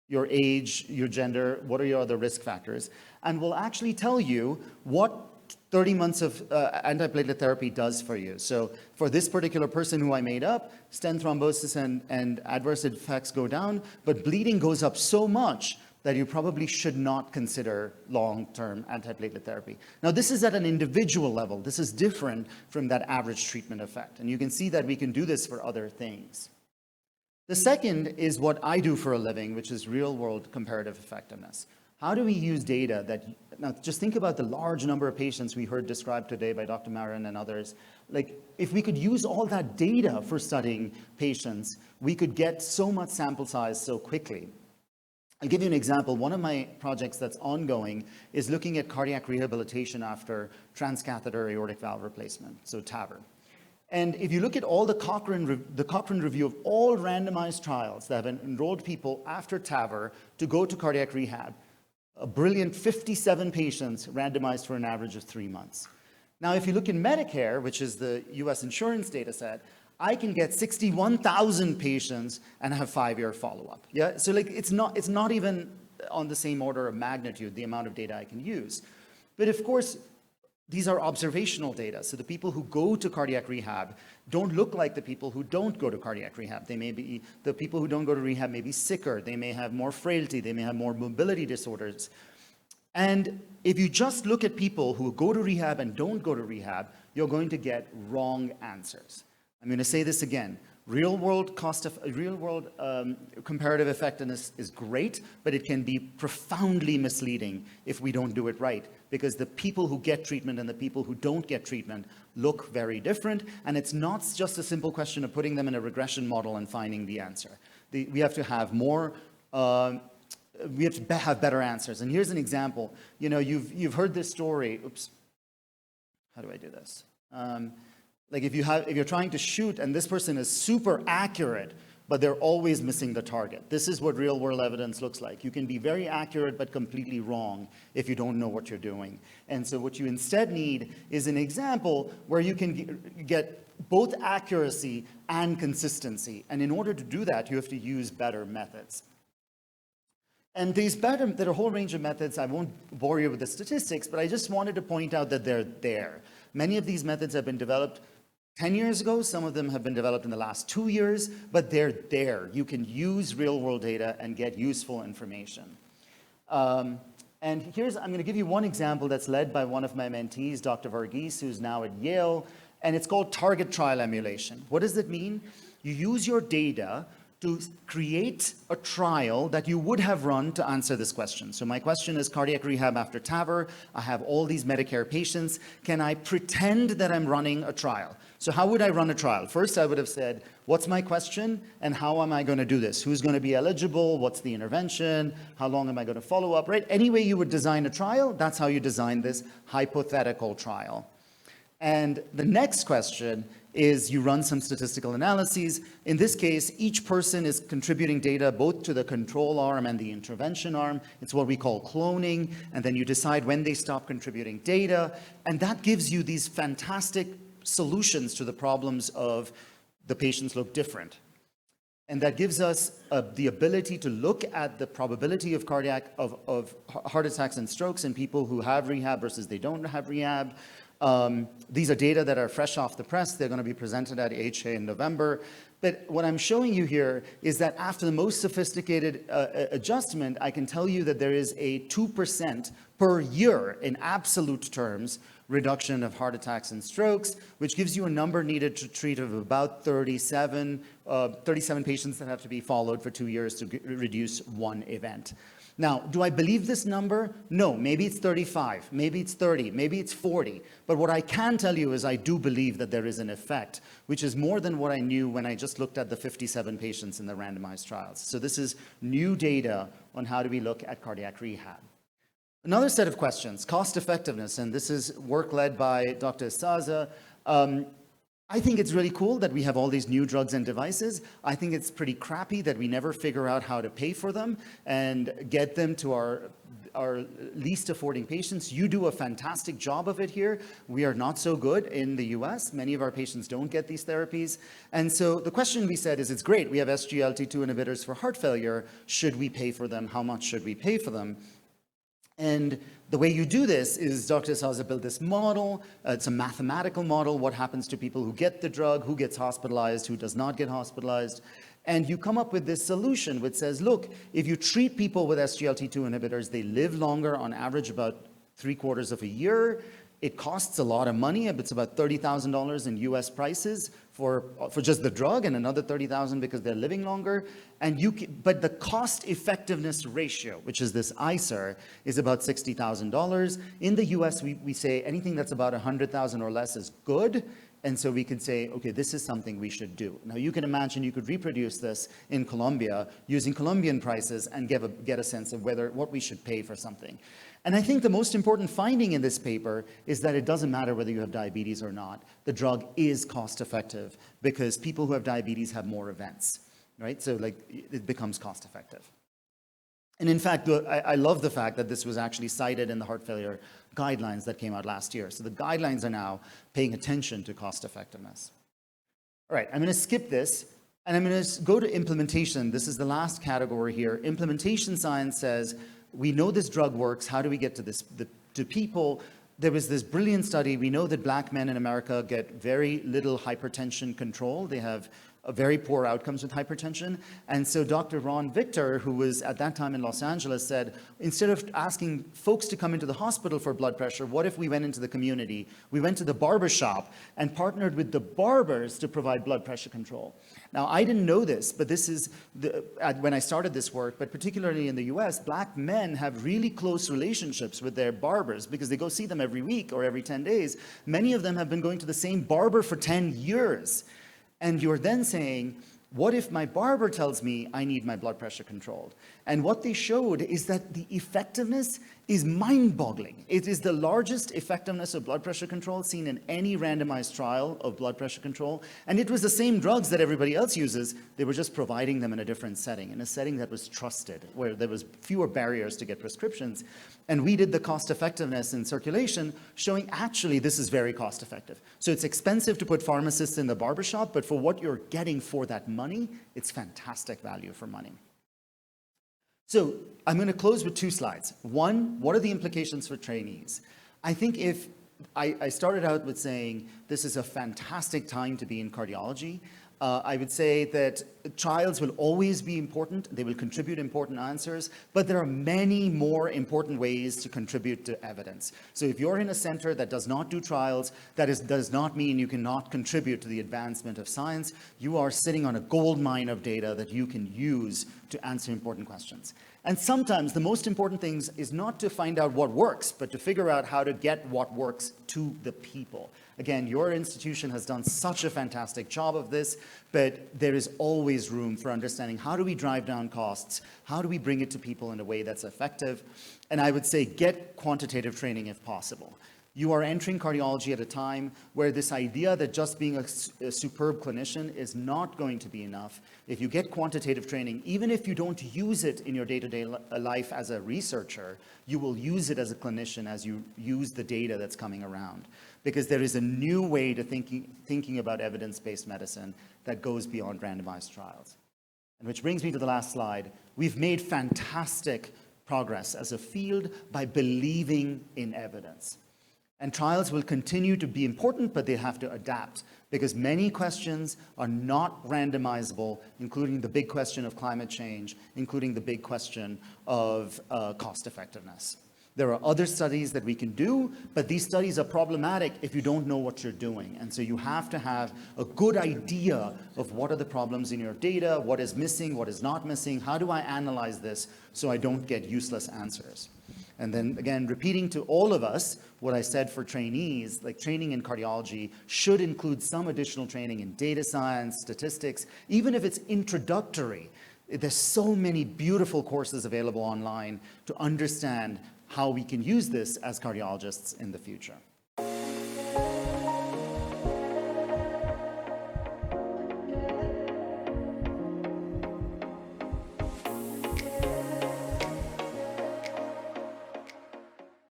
your age, your gender, what are your other risk factors, and we'll actually tell you what 30 months of antiplatelet therapy does for you. So for this particular person who I made up, stent thrombosis and adverse effects go down, but bleeding goes up so much that you probably should not consider long-term antiplatelet therapy. Now, this is at an individual level. This is different from that average treatment effect. And you can see that we can do this for other things. The second is what I do for a living, which is real-world comparative effectiveness. How do we use data that, now just think about the large number of patients we heard described today by Dr. Marin and others. Like, if we could use all that data for studying patients, we could get so much sample size so quickly. I'll give you an example. One of my projects that's ongoing is looking at cardiac rehabilitation after transcatheter aortic valve replacement, so TAVR. And if you look at all the Cochrane review of all randomized trials that have enrolled people after TAVR to go to cardiac rehab, a brilliant 57 patients randomized for an average of 3 months. Now, if you look in Medicare, which is the US insurance data set, I can get 61,000 patients and have 5-year follow-up. Yeah, so like it's not even on the same order of magnitude, the amount of data I can use. But of course, these are observational data. So the people who go to cardiac rehab don't look like the people who don't go to cardiac rehab. The people who don't go to rehab may be sicker. They may have more frailty. They may have more mobility disorders. And if you just look at people who go to rehab and don't go to rehab, you're going to get wrong answers. I'm going to say this again. Real-world comparative effectiveness is great, but it can be profoundly misleading if we don't do it right, because the people who get treatment and the people who don't get treatment look very different, and it's not just a simple question of putting them in a regression model and finding the answer. We have to have more. We have to have better answers. And here's an example. You know, you've heard this story. Oops. How do I do this? Like if you're trying to shoot and this person is super accurate, but they're always missing the target. This is what real world evidence looks like. You can be very accurate but completely wrong if you don't know what you're doing. And so what you instead need is an example where you can get both accuracy and consistency. And in order to do that, you have to use better methods. And there are a whole range of methods. I won't bore you with the statistics, but I just wanted to point out that they're there. Many of these methods have been developed 10 years ago. Some of them have been developed in the last 2 years, but they're there. You can use real-world data and get useful information. And I'm going to give you one example that's led by one of my mentees, Dr. Varghese, who's now at Yale, and it's called target trial emulation. What does it mean? You use your data to create a trial that you would have run to answer this question. So my question is cardiac rehab after TAVR. I have all these Medicare patients. Can I pretend that I'm running a trial? So how would I run a trial? First, I would have said, what's my question and how am I going to do this? Who's going to be eligible? What's the intervention? How long am I going to follow up, right? Any way you would design a trial, that's how you design this hypothetical trial. And the next question is you run some statistical analyses. In this case, each person is contributing data both to the control arm and the intervention arm. It's what we call cloning. And then you decide when they stop contributing data. And that gives you these fantastic solutions to the problems of the patients look different. And that gives us the ability to look at the probability of of heart attacks and strokes in people who have rehab versus they don't have rehab. These are data that are fresh off the press. They're going to be presented at AHA in November. But what I'm showing you here is that after the most sophisticated adjustment, I can tell you that there is a 2% per year in absolute terms reduction of heart attacks and strokes, which gives you a number needed to treat of about 37 patients that have to be followed for 2 years to reduce one event. Now, do I believe this number? No, maybe it's 35, maybe it's 30, maybe it's 40. But what I can tell you is I do believe that there is an effect, which is more than what I knew when I just looked at the 57 patients in the randomized trials. So this is new data on how do we look at cardiac rehab. Another set of questions, cost effectiveness, and this is work led by Dr. Esaza. I think it's really cool that we have all these new drugs and devices. I think it's pretty crappy that we never figure out how to pay for them and get them to our least affording patients. You do a fantastic job of it here. We are not so good in the US. Many of our patients don't get these therapies. And so the question we said is, it's great. We have SGLT2 inhibitors for heart failure. Should we pay for them? How much should we pay for them? And the way you do this is Dr. Esaza built this model. It's a mathematical model. What happens to people who get the drug, who gets hospitalized, who does not get hospitalized. And you come up with this solution which says, look, if you treat people with SGLT2 inhibitors, they live longer, on average about 3/4 of a year. It costs a lot of money. It's about $30,000 in US prices for just the drug, and another $30,000 because they're living longer. But the cost effectiveness ratio, which is this ICER, is about $60,000. In the US, we say anything that's about $100,000 or less is good. And so we can say, okay, this is something we should do. Now you can imagine you could reproduce this in Colombia using Colombian prices and get a sense of what we should pay for something. And I think the most important finding in this paper is that it doesn't matter whether you have diabetes or not. The drug is cost effective because people who have diabetes have more events, right? So like it becomes cost effective. And in fact, I love the fact that this was actually cited in the heart failure guidelines that came out last year. So the guidelines are now paying attention to cost effectiveness. All right, I'm going to skip this and I'm going to go to implementation. This is the last category here. Implementation science says, we know this drug works. How do we get to this to people? There was this brilliant study. We know that black men in America get very little hypertension control. They have very poor outcomes with hypertension. And so Dr. Ron Victor, who was at that time in Los Angeles, said, instead of asking folks to come into the hospital for blood pressure, what if we went into the community? We went to the barber shop and partnered with the barbers to provide blood pressure control. Now, I didn't know this, but this is when I started this work, but particularly in the US, black men have really close relationships with their barbers because they go see them every week or every 10 days. Many of them have been going to the same barber for 10 years. And you're then saying, what if my barber tells me I need my blood pressure controlled? And what they showed is that the effectiveness is mind-boggling. It is the largest effectiveness of blood pressure control seen in any randomized trial of blood pressure control. And it was the same drugs that everybody else uses. They were just providing them in a different setting, in a setting that was trusted, where there was fewer barriers to get prescriptions. And we did the cost effectiveness in circulation, showing actually this is very cost effective. So it's expensive to put pharmacists in the barbershop, but for what you're getting for that money, it's fantastic value for money. So I'm going to close with 2 slides. One, what are the implications for trainees? I think if I started out with saying this is a fantastic time to be in cardiology. I would say that trials will always be important. They will contribute important answers, but there are many more important ways to contribute to evidence. So if you're in a center that does not do trials, does not mean you cannot contribute to the advancement of science. You are sitting on a gold mine of data that you can use to answer important questions. And sometimes the most important thing is not to find out what works, but to figure out how to get what works to the people. Again, your institution has done such a fantastic job of this, but there is always room for understanding how do we drive down costs, how do we bring it to people in a way that's effective, and I would say get quantitative training if possible. You are entering cardiology at a time where this idea that just being a superb clinician is not going to be enough. If you get quantitative training, even if you don't use it in your day-to-day life as a researcher, you will use it as a clinician as you use the data that's coming around. Because there is a new way to thinking about evidence-based medicine that goes beyond randomized trials. And which brings me to the last slide. We've made fantastic progress as a field by believing in evidence. And trials will continue to be important, but they have to adapt because many questions are not randomizable, including the big question of climate change, including the big question of cost effectiveness. There are other studies that we can do, but these studies are problematic if you don't know what you're doing. And so you have to have a good idea of what are the problems in your data, what is missing, what is not missing, how do I analyze this so I don't get useless answers. And then again, repeating to all of us what I said for trainees, like training in cardiology should include some additional training in data science, statistics, even if it's introductory. There's so many beautiful courses available online to understand how we can use this as cardiologists in the future.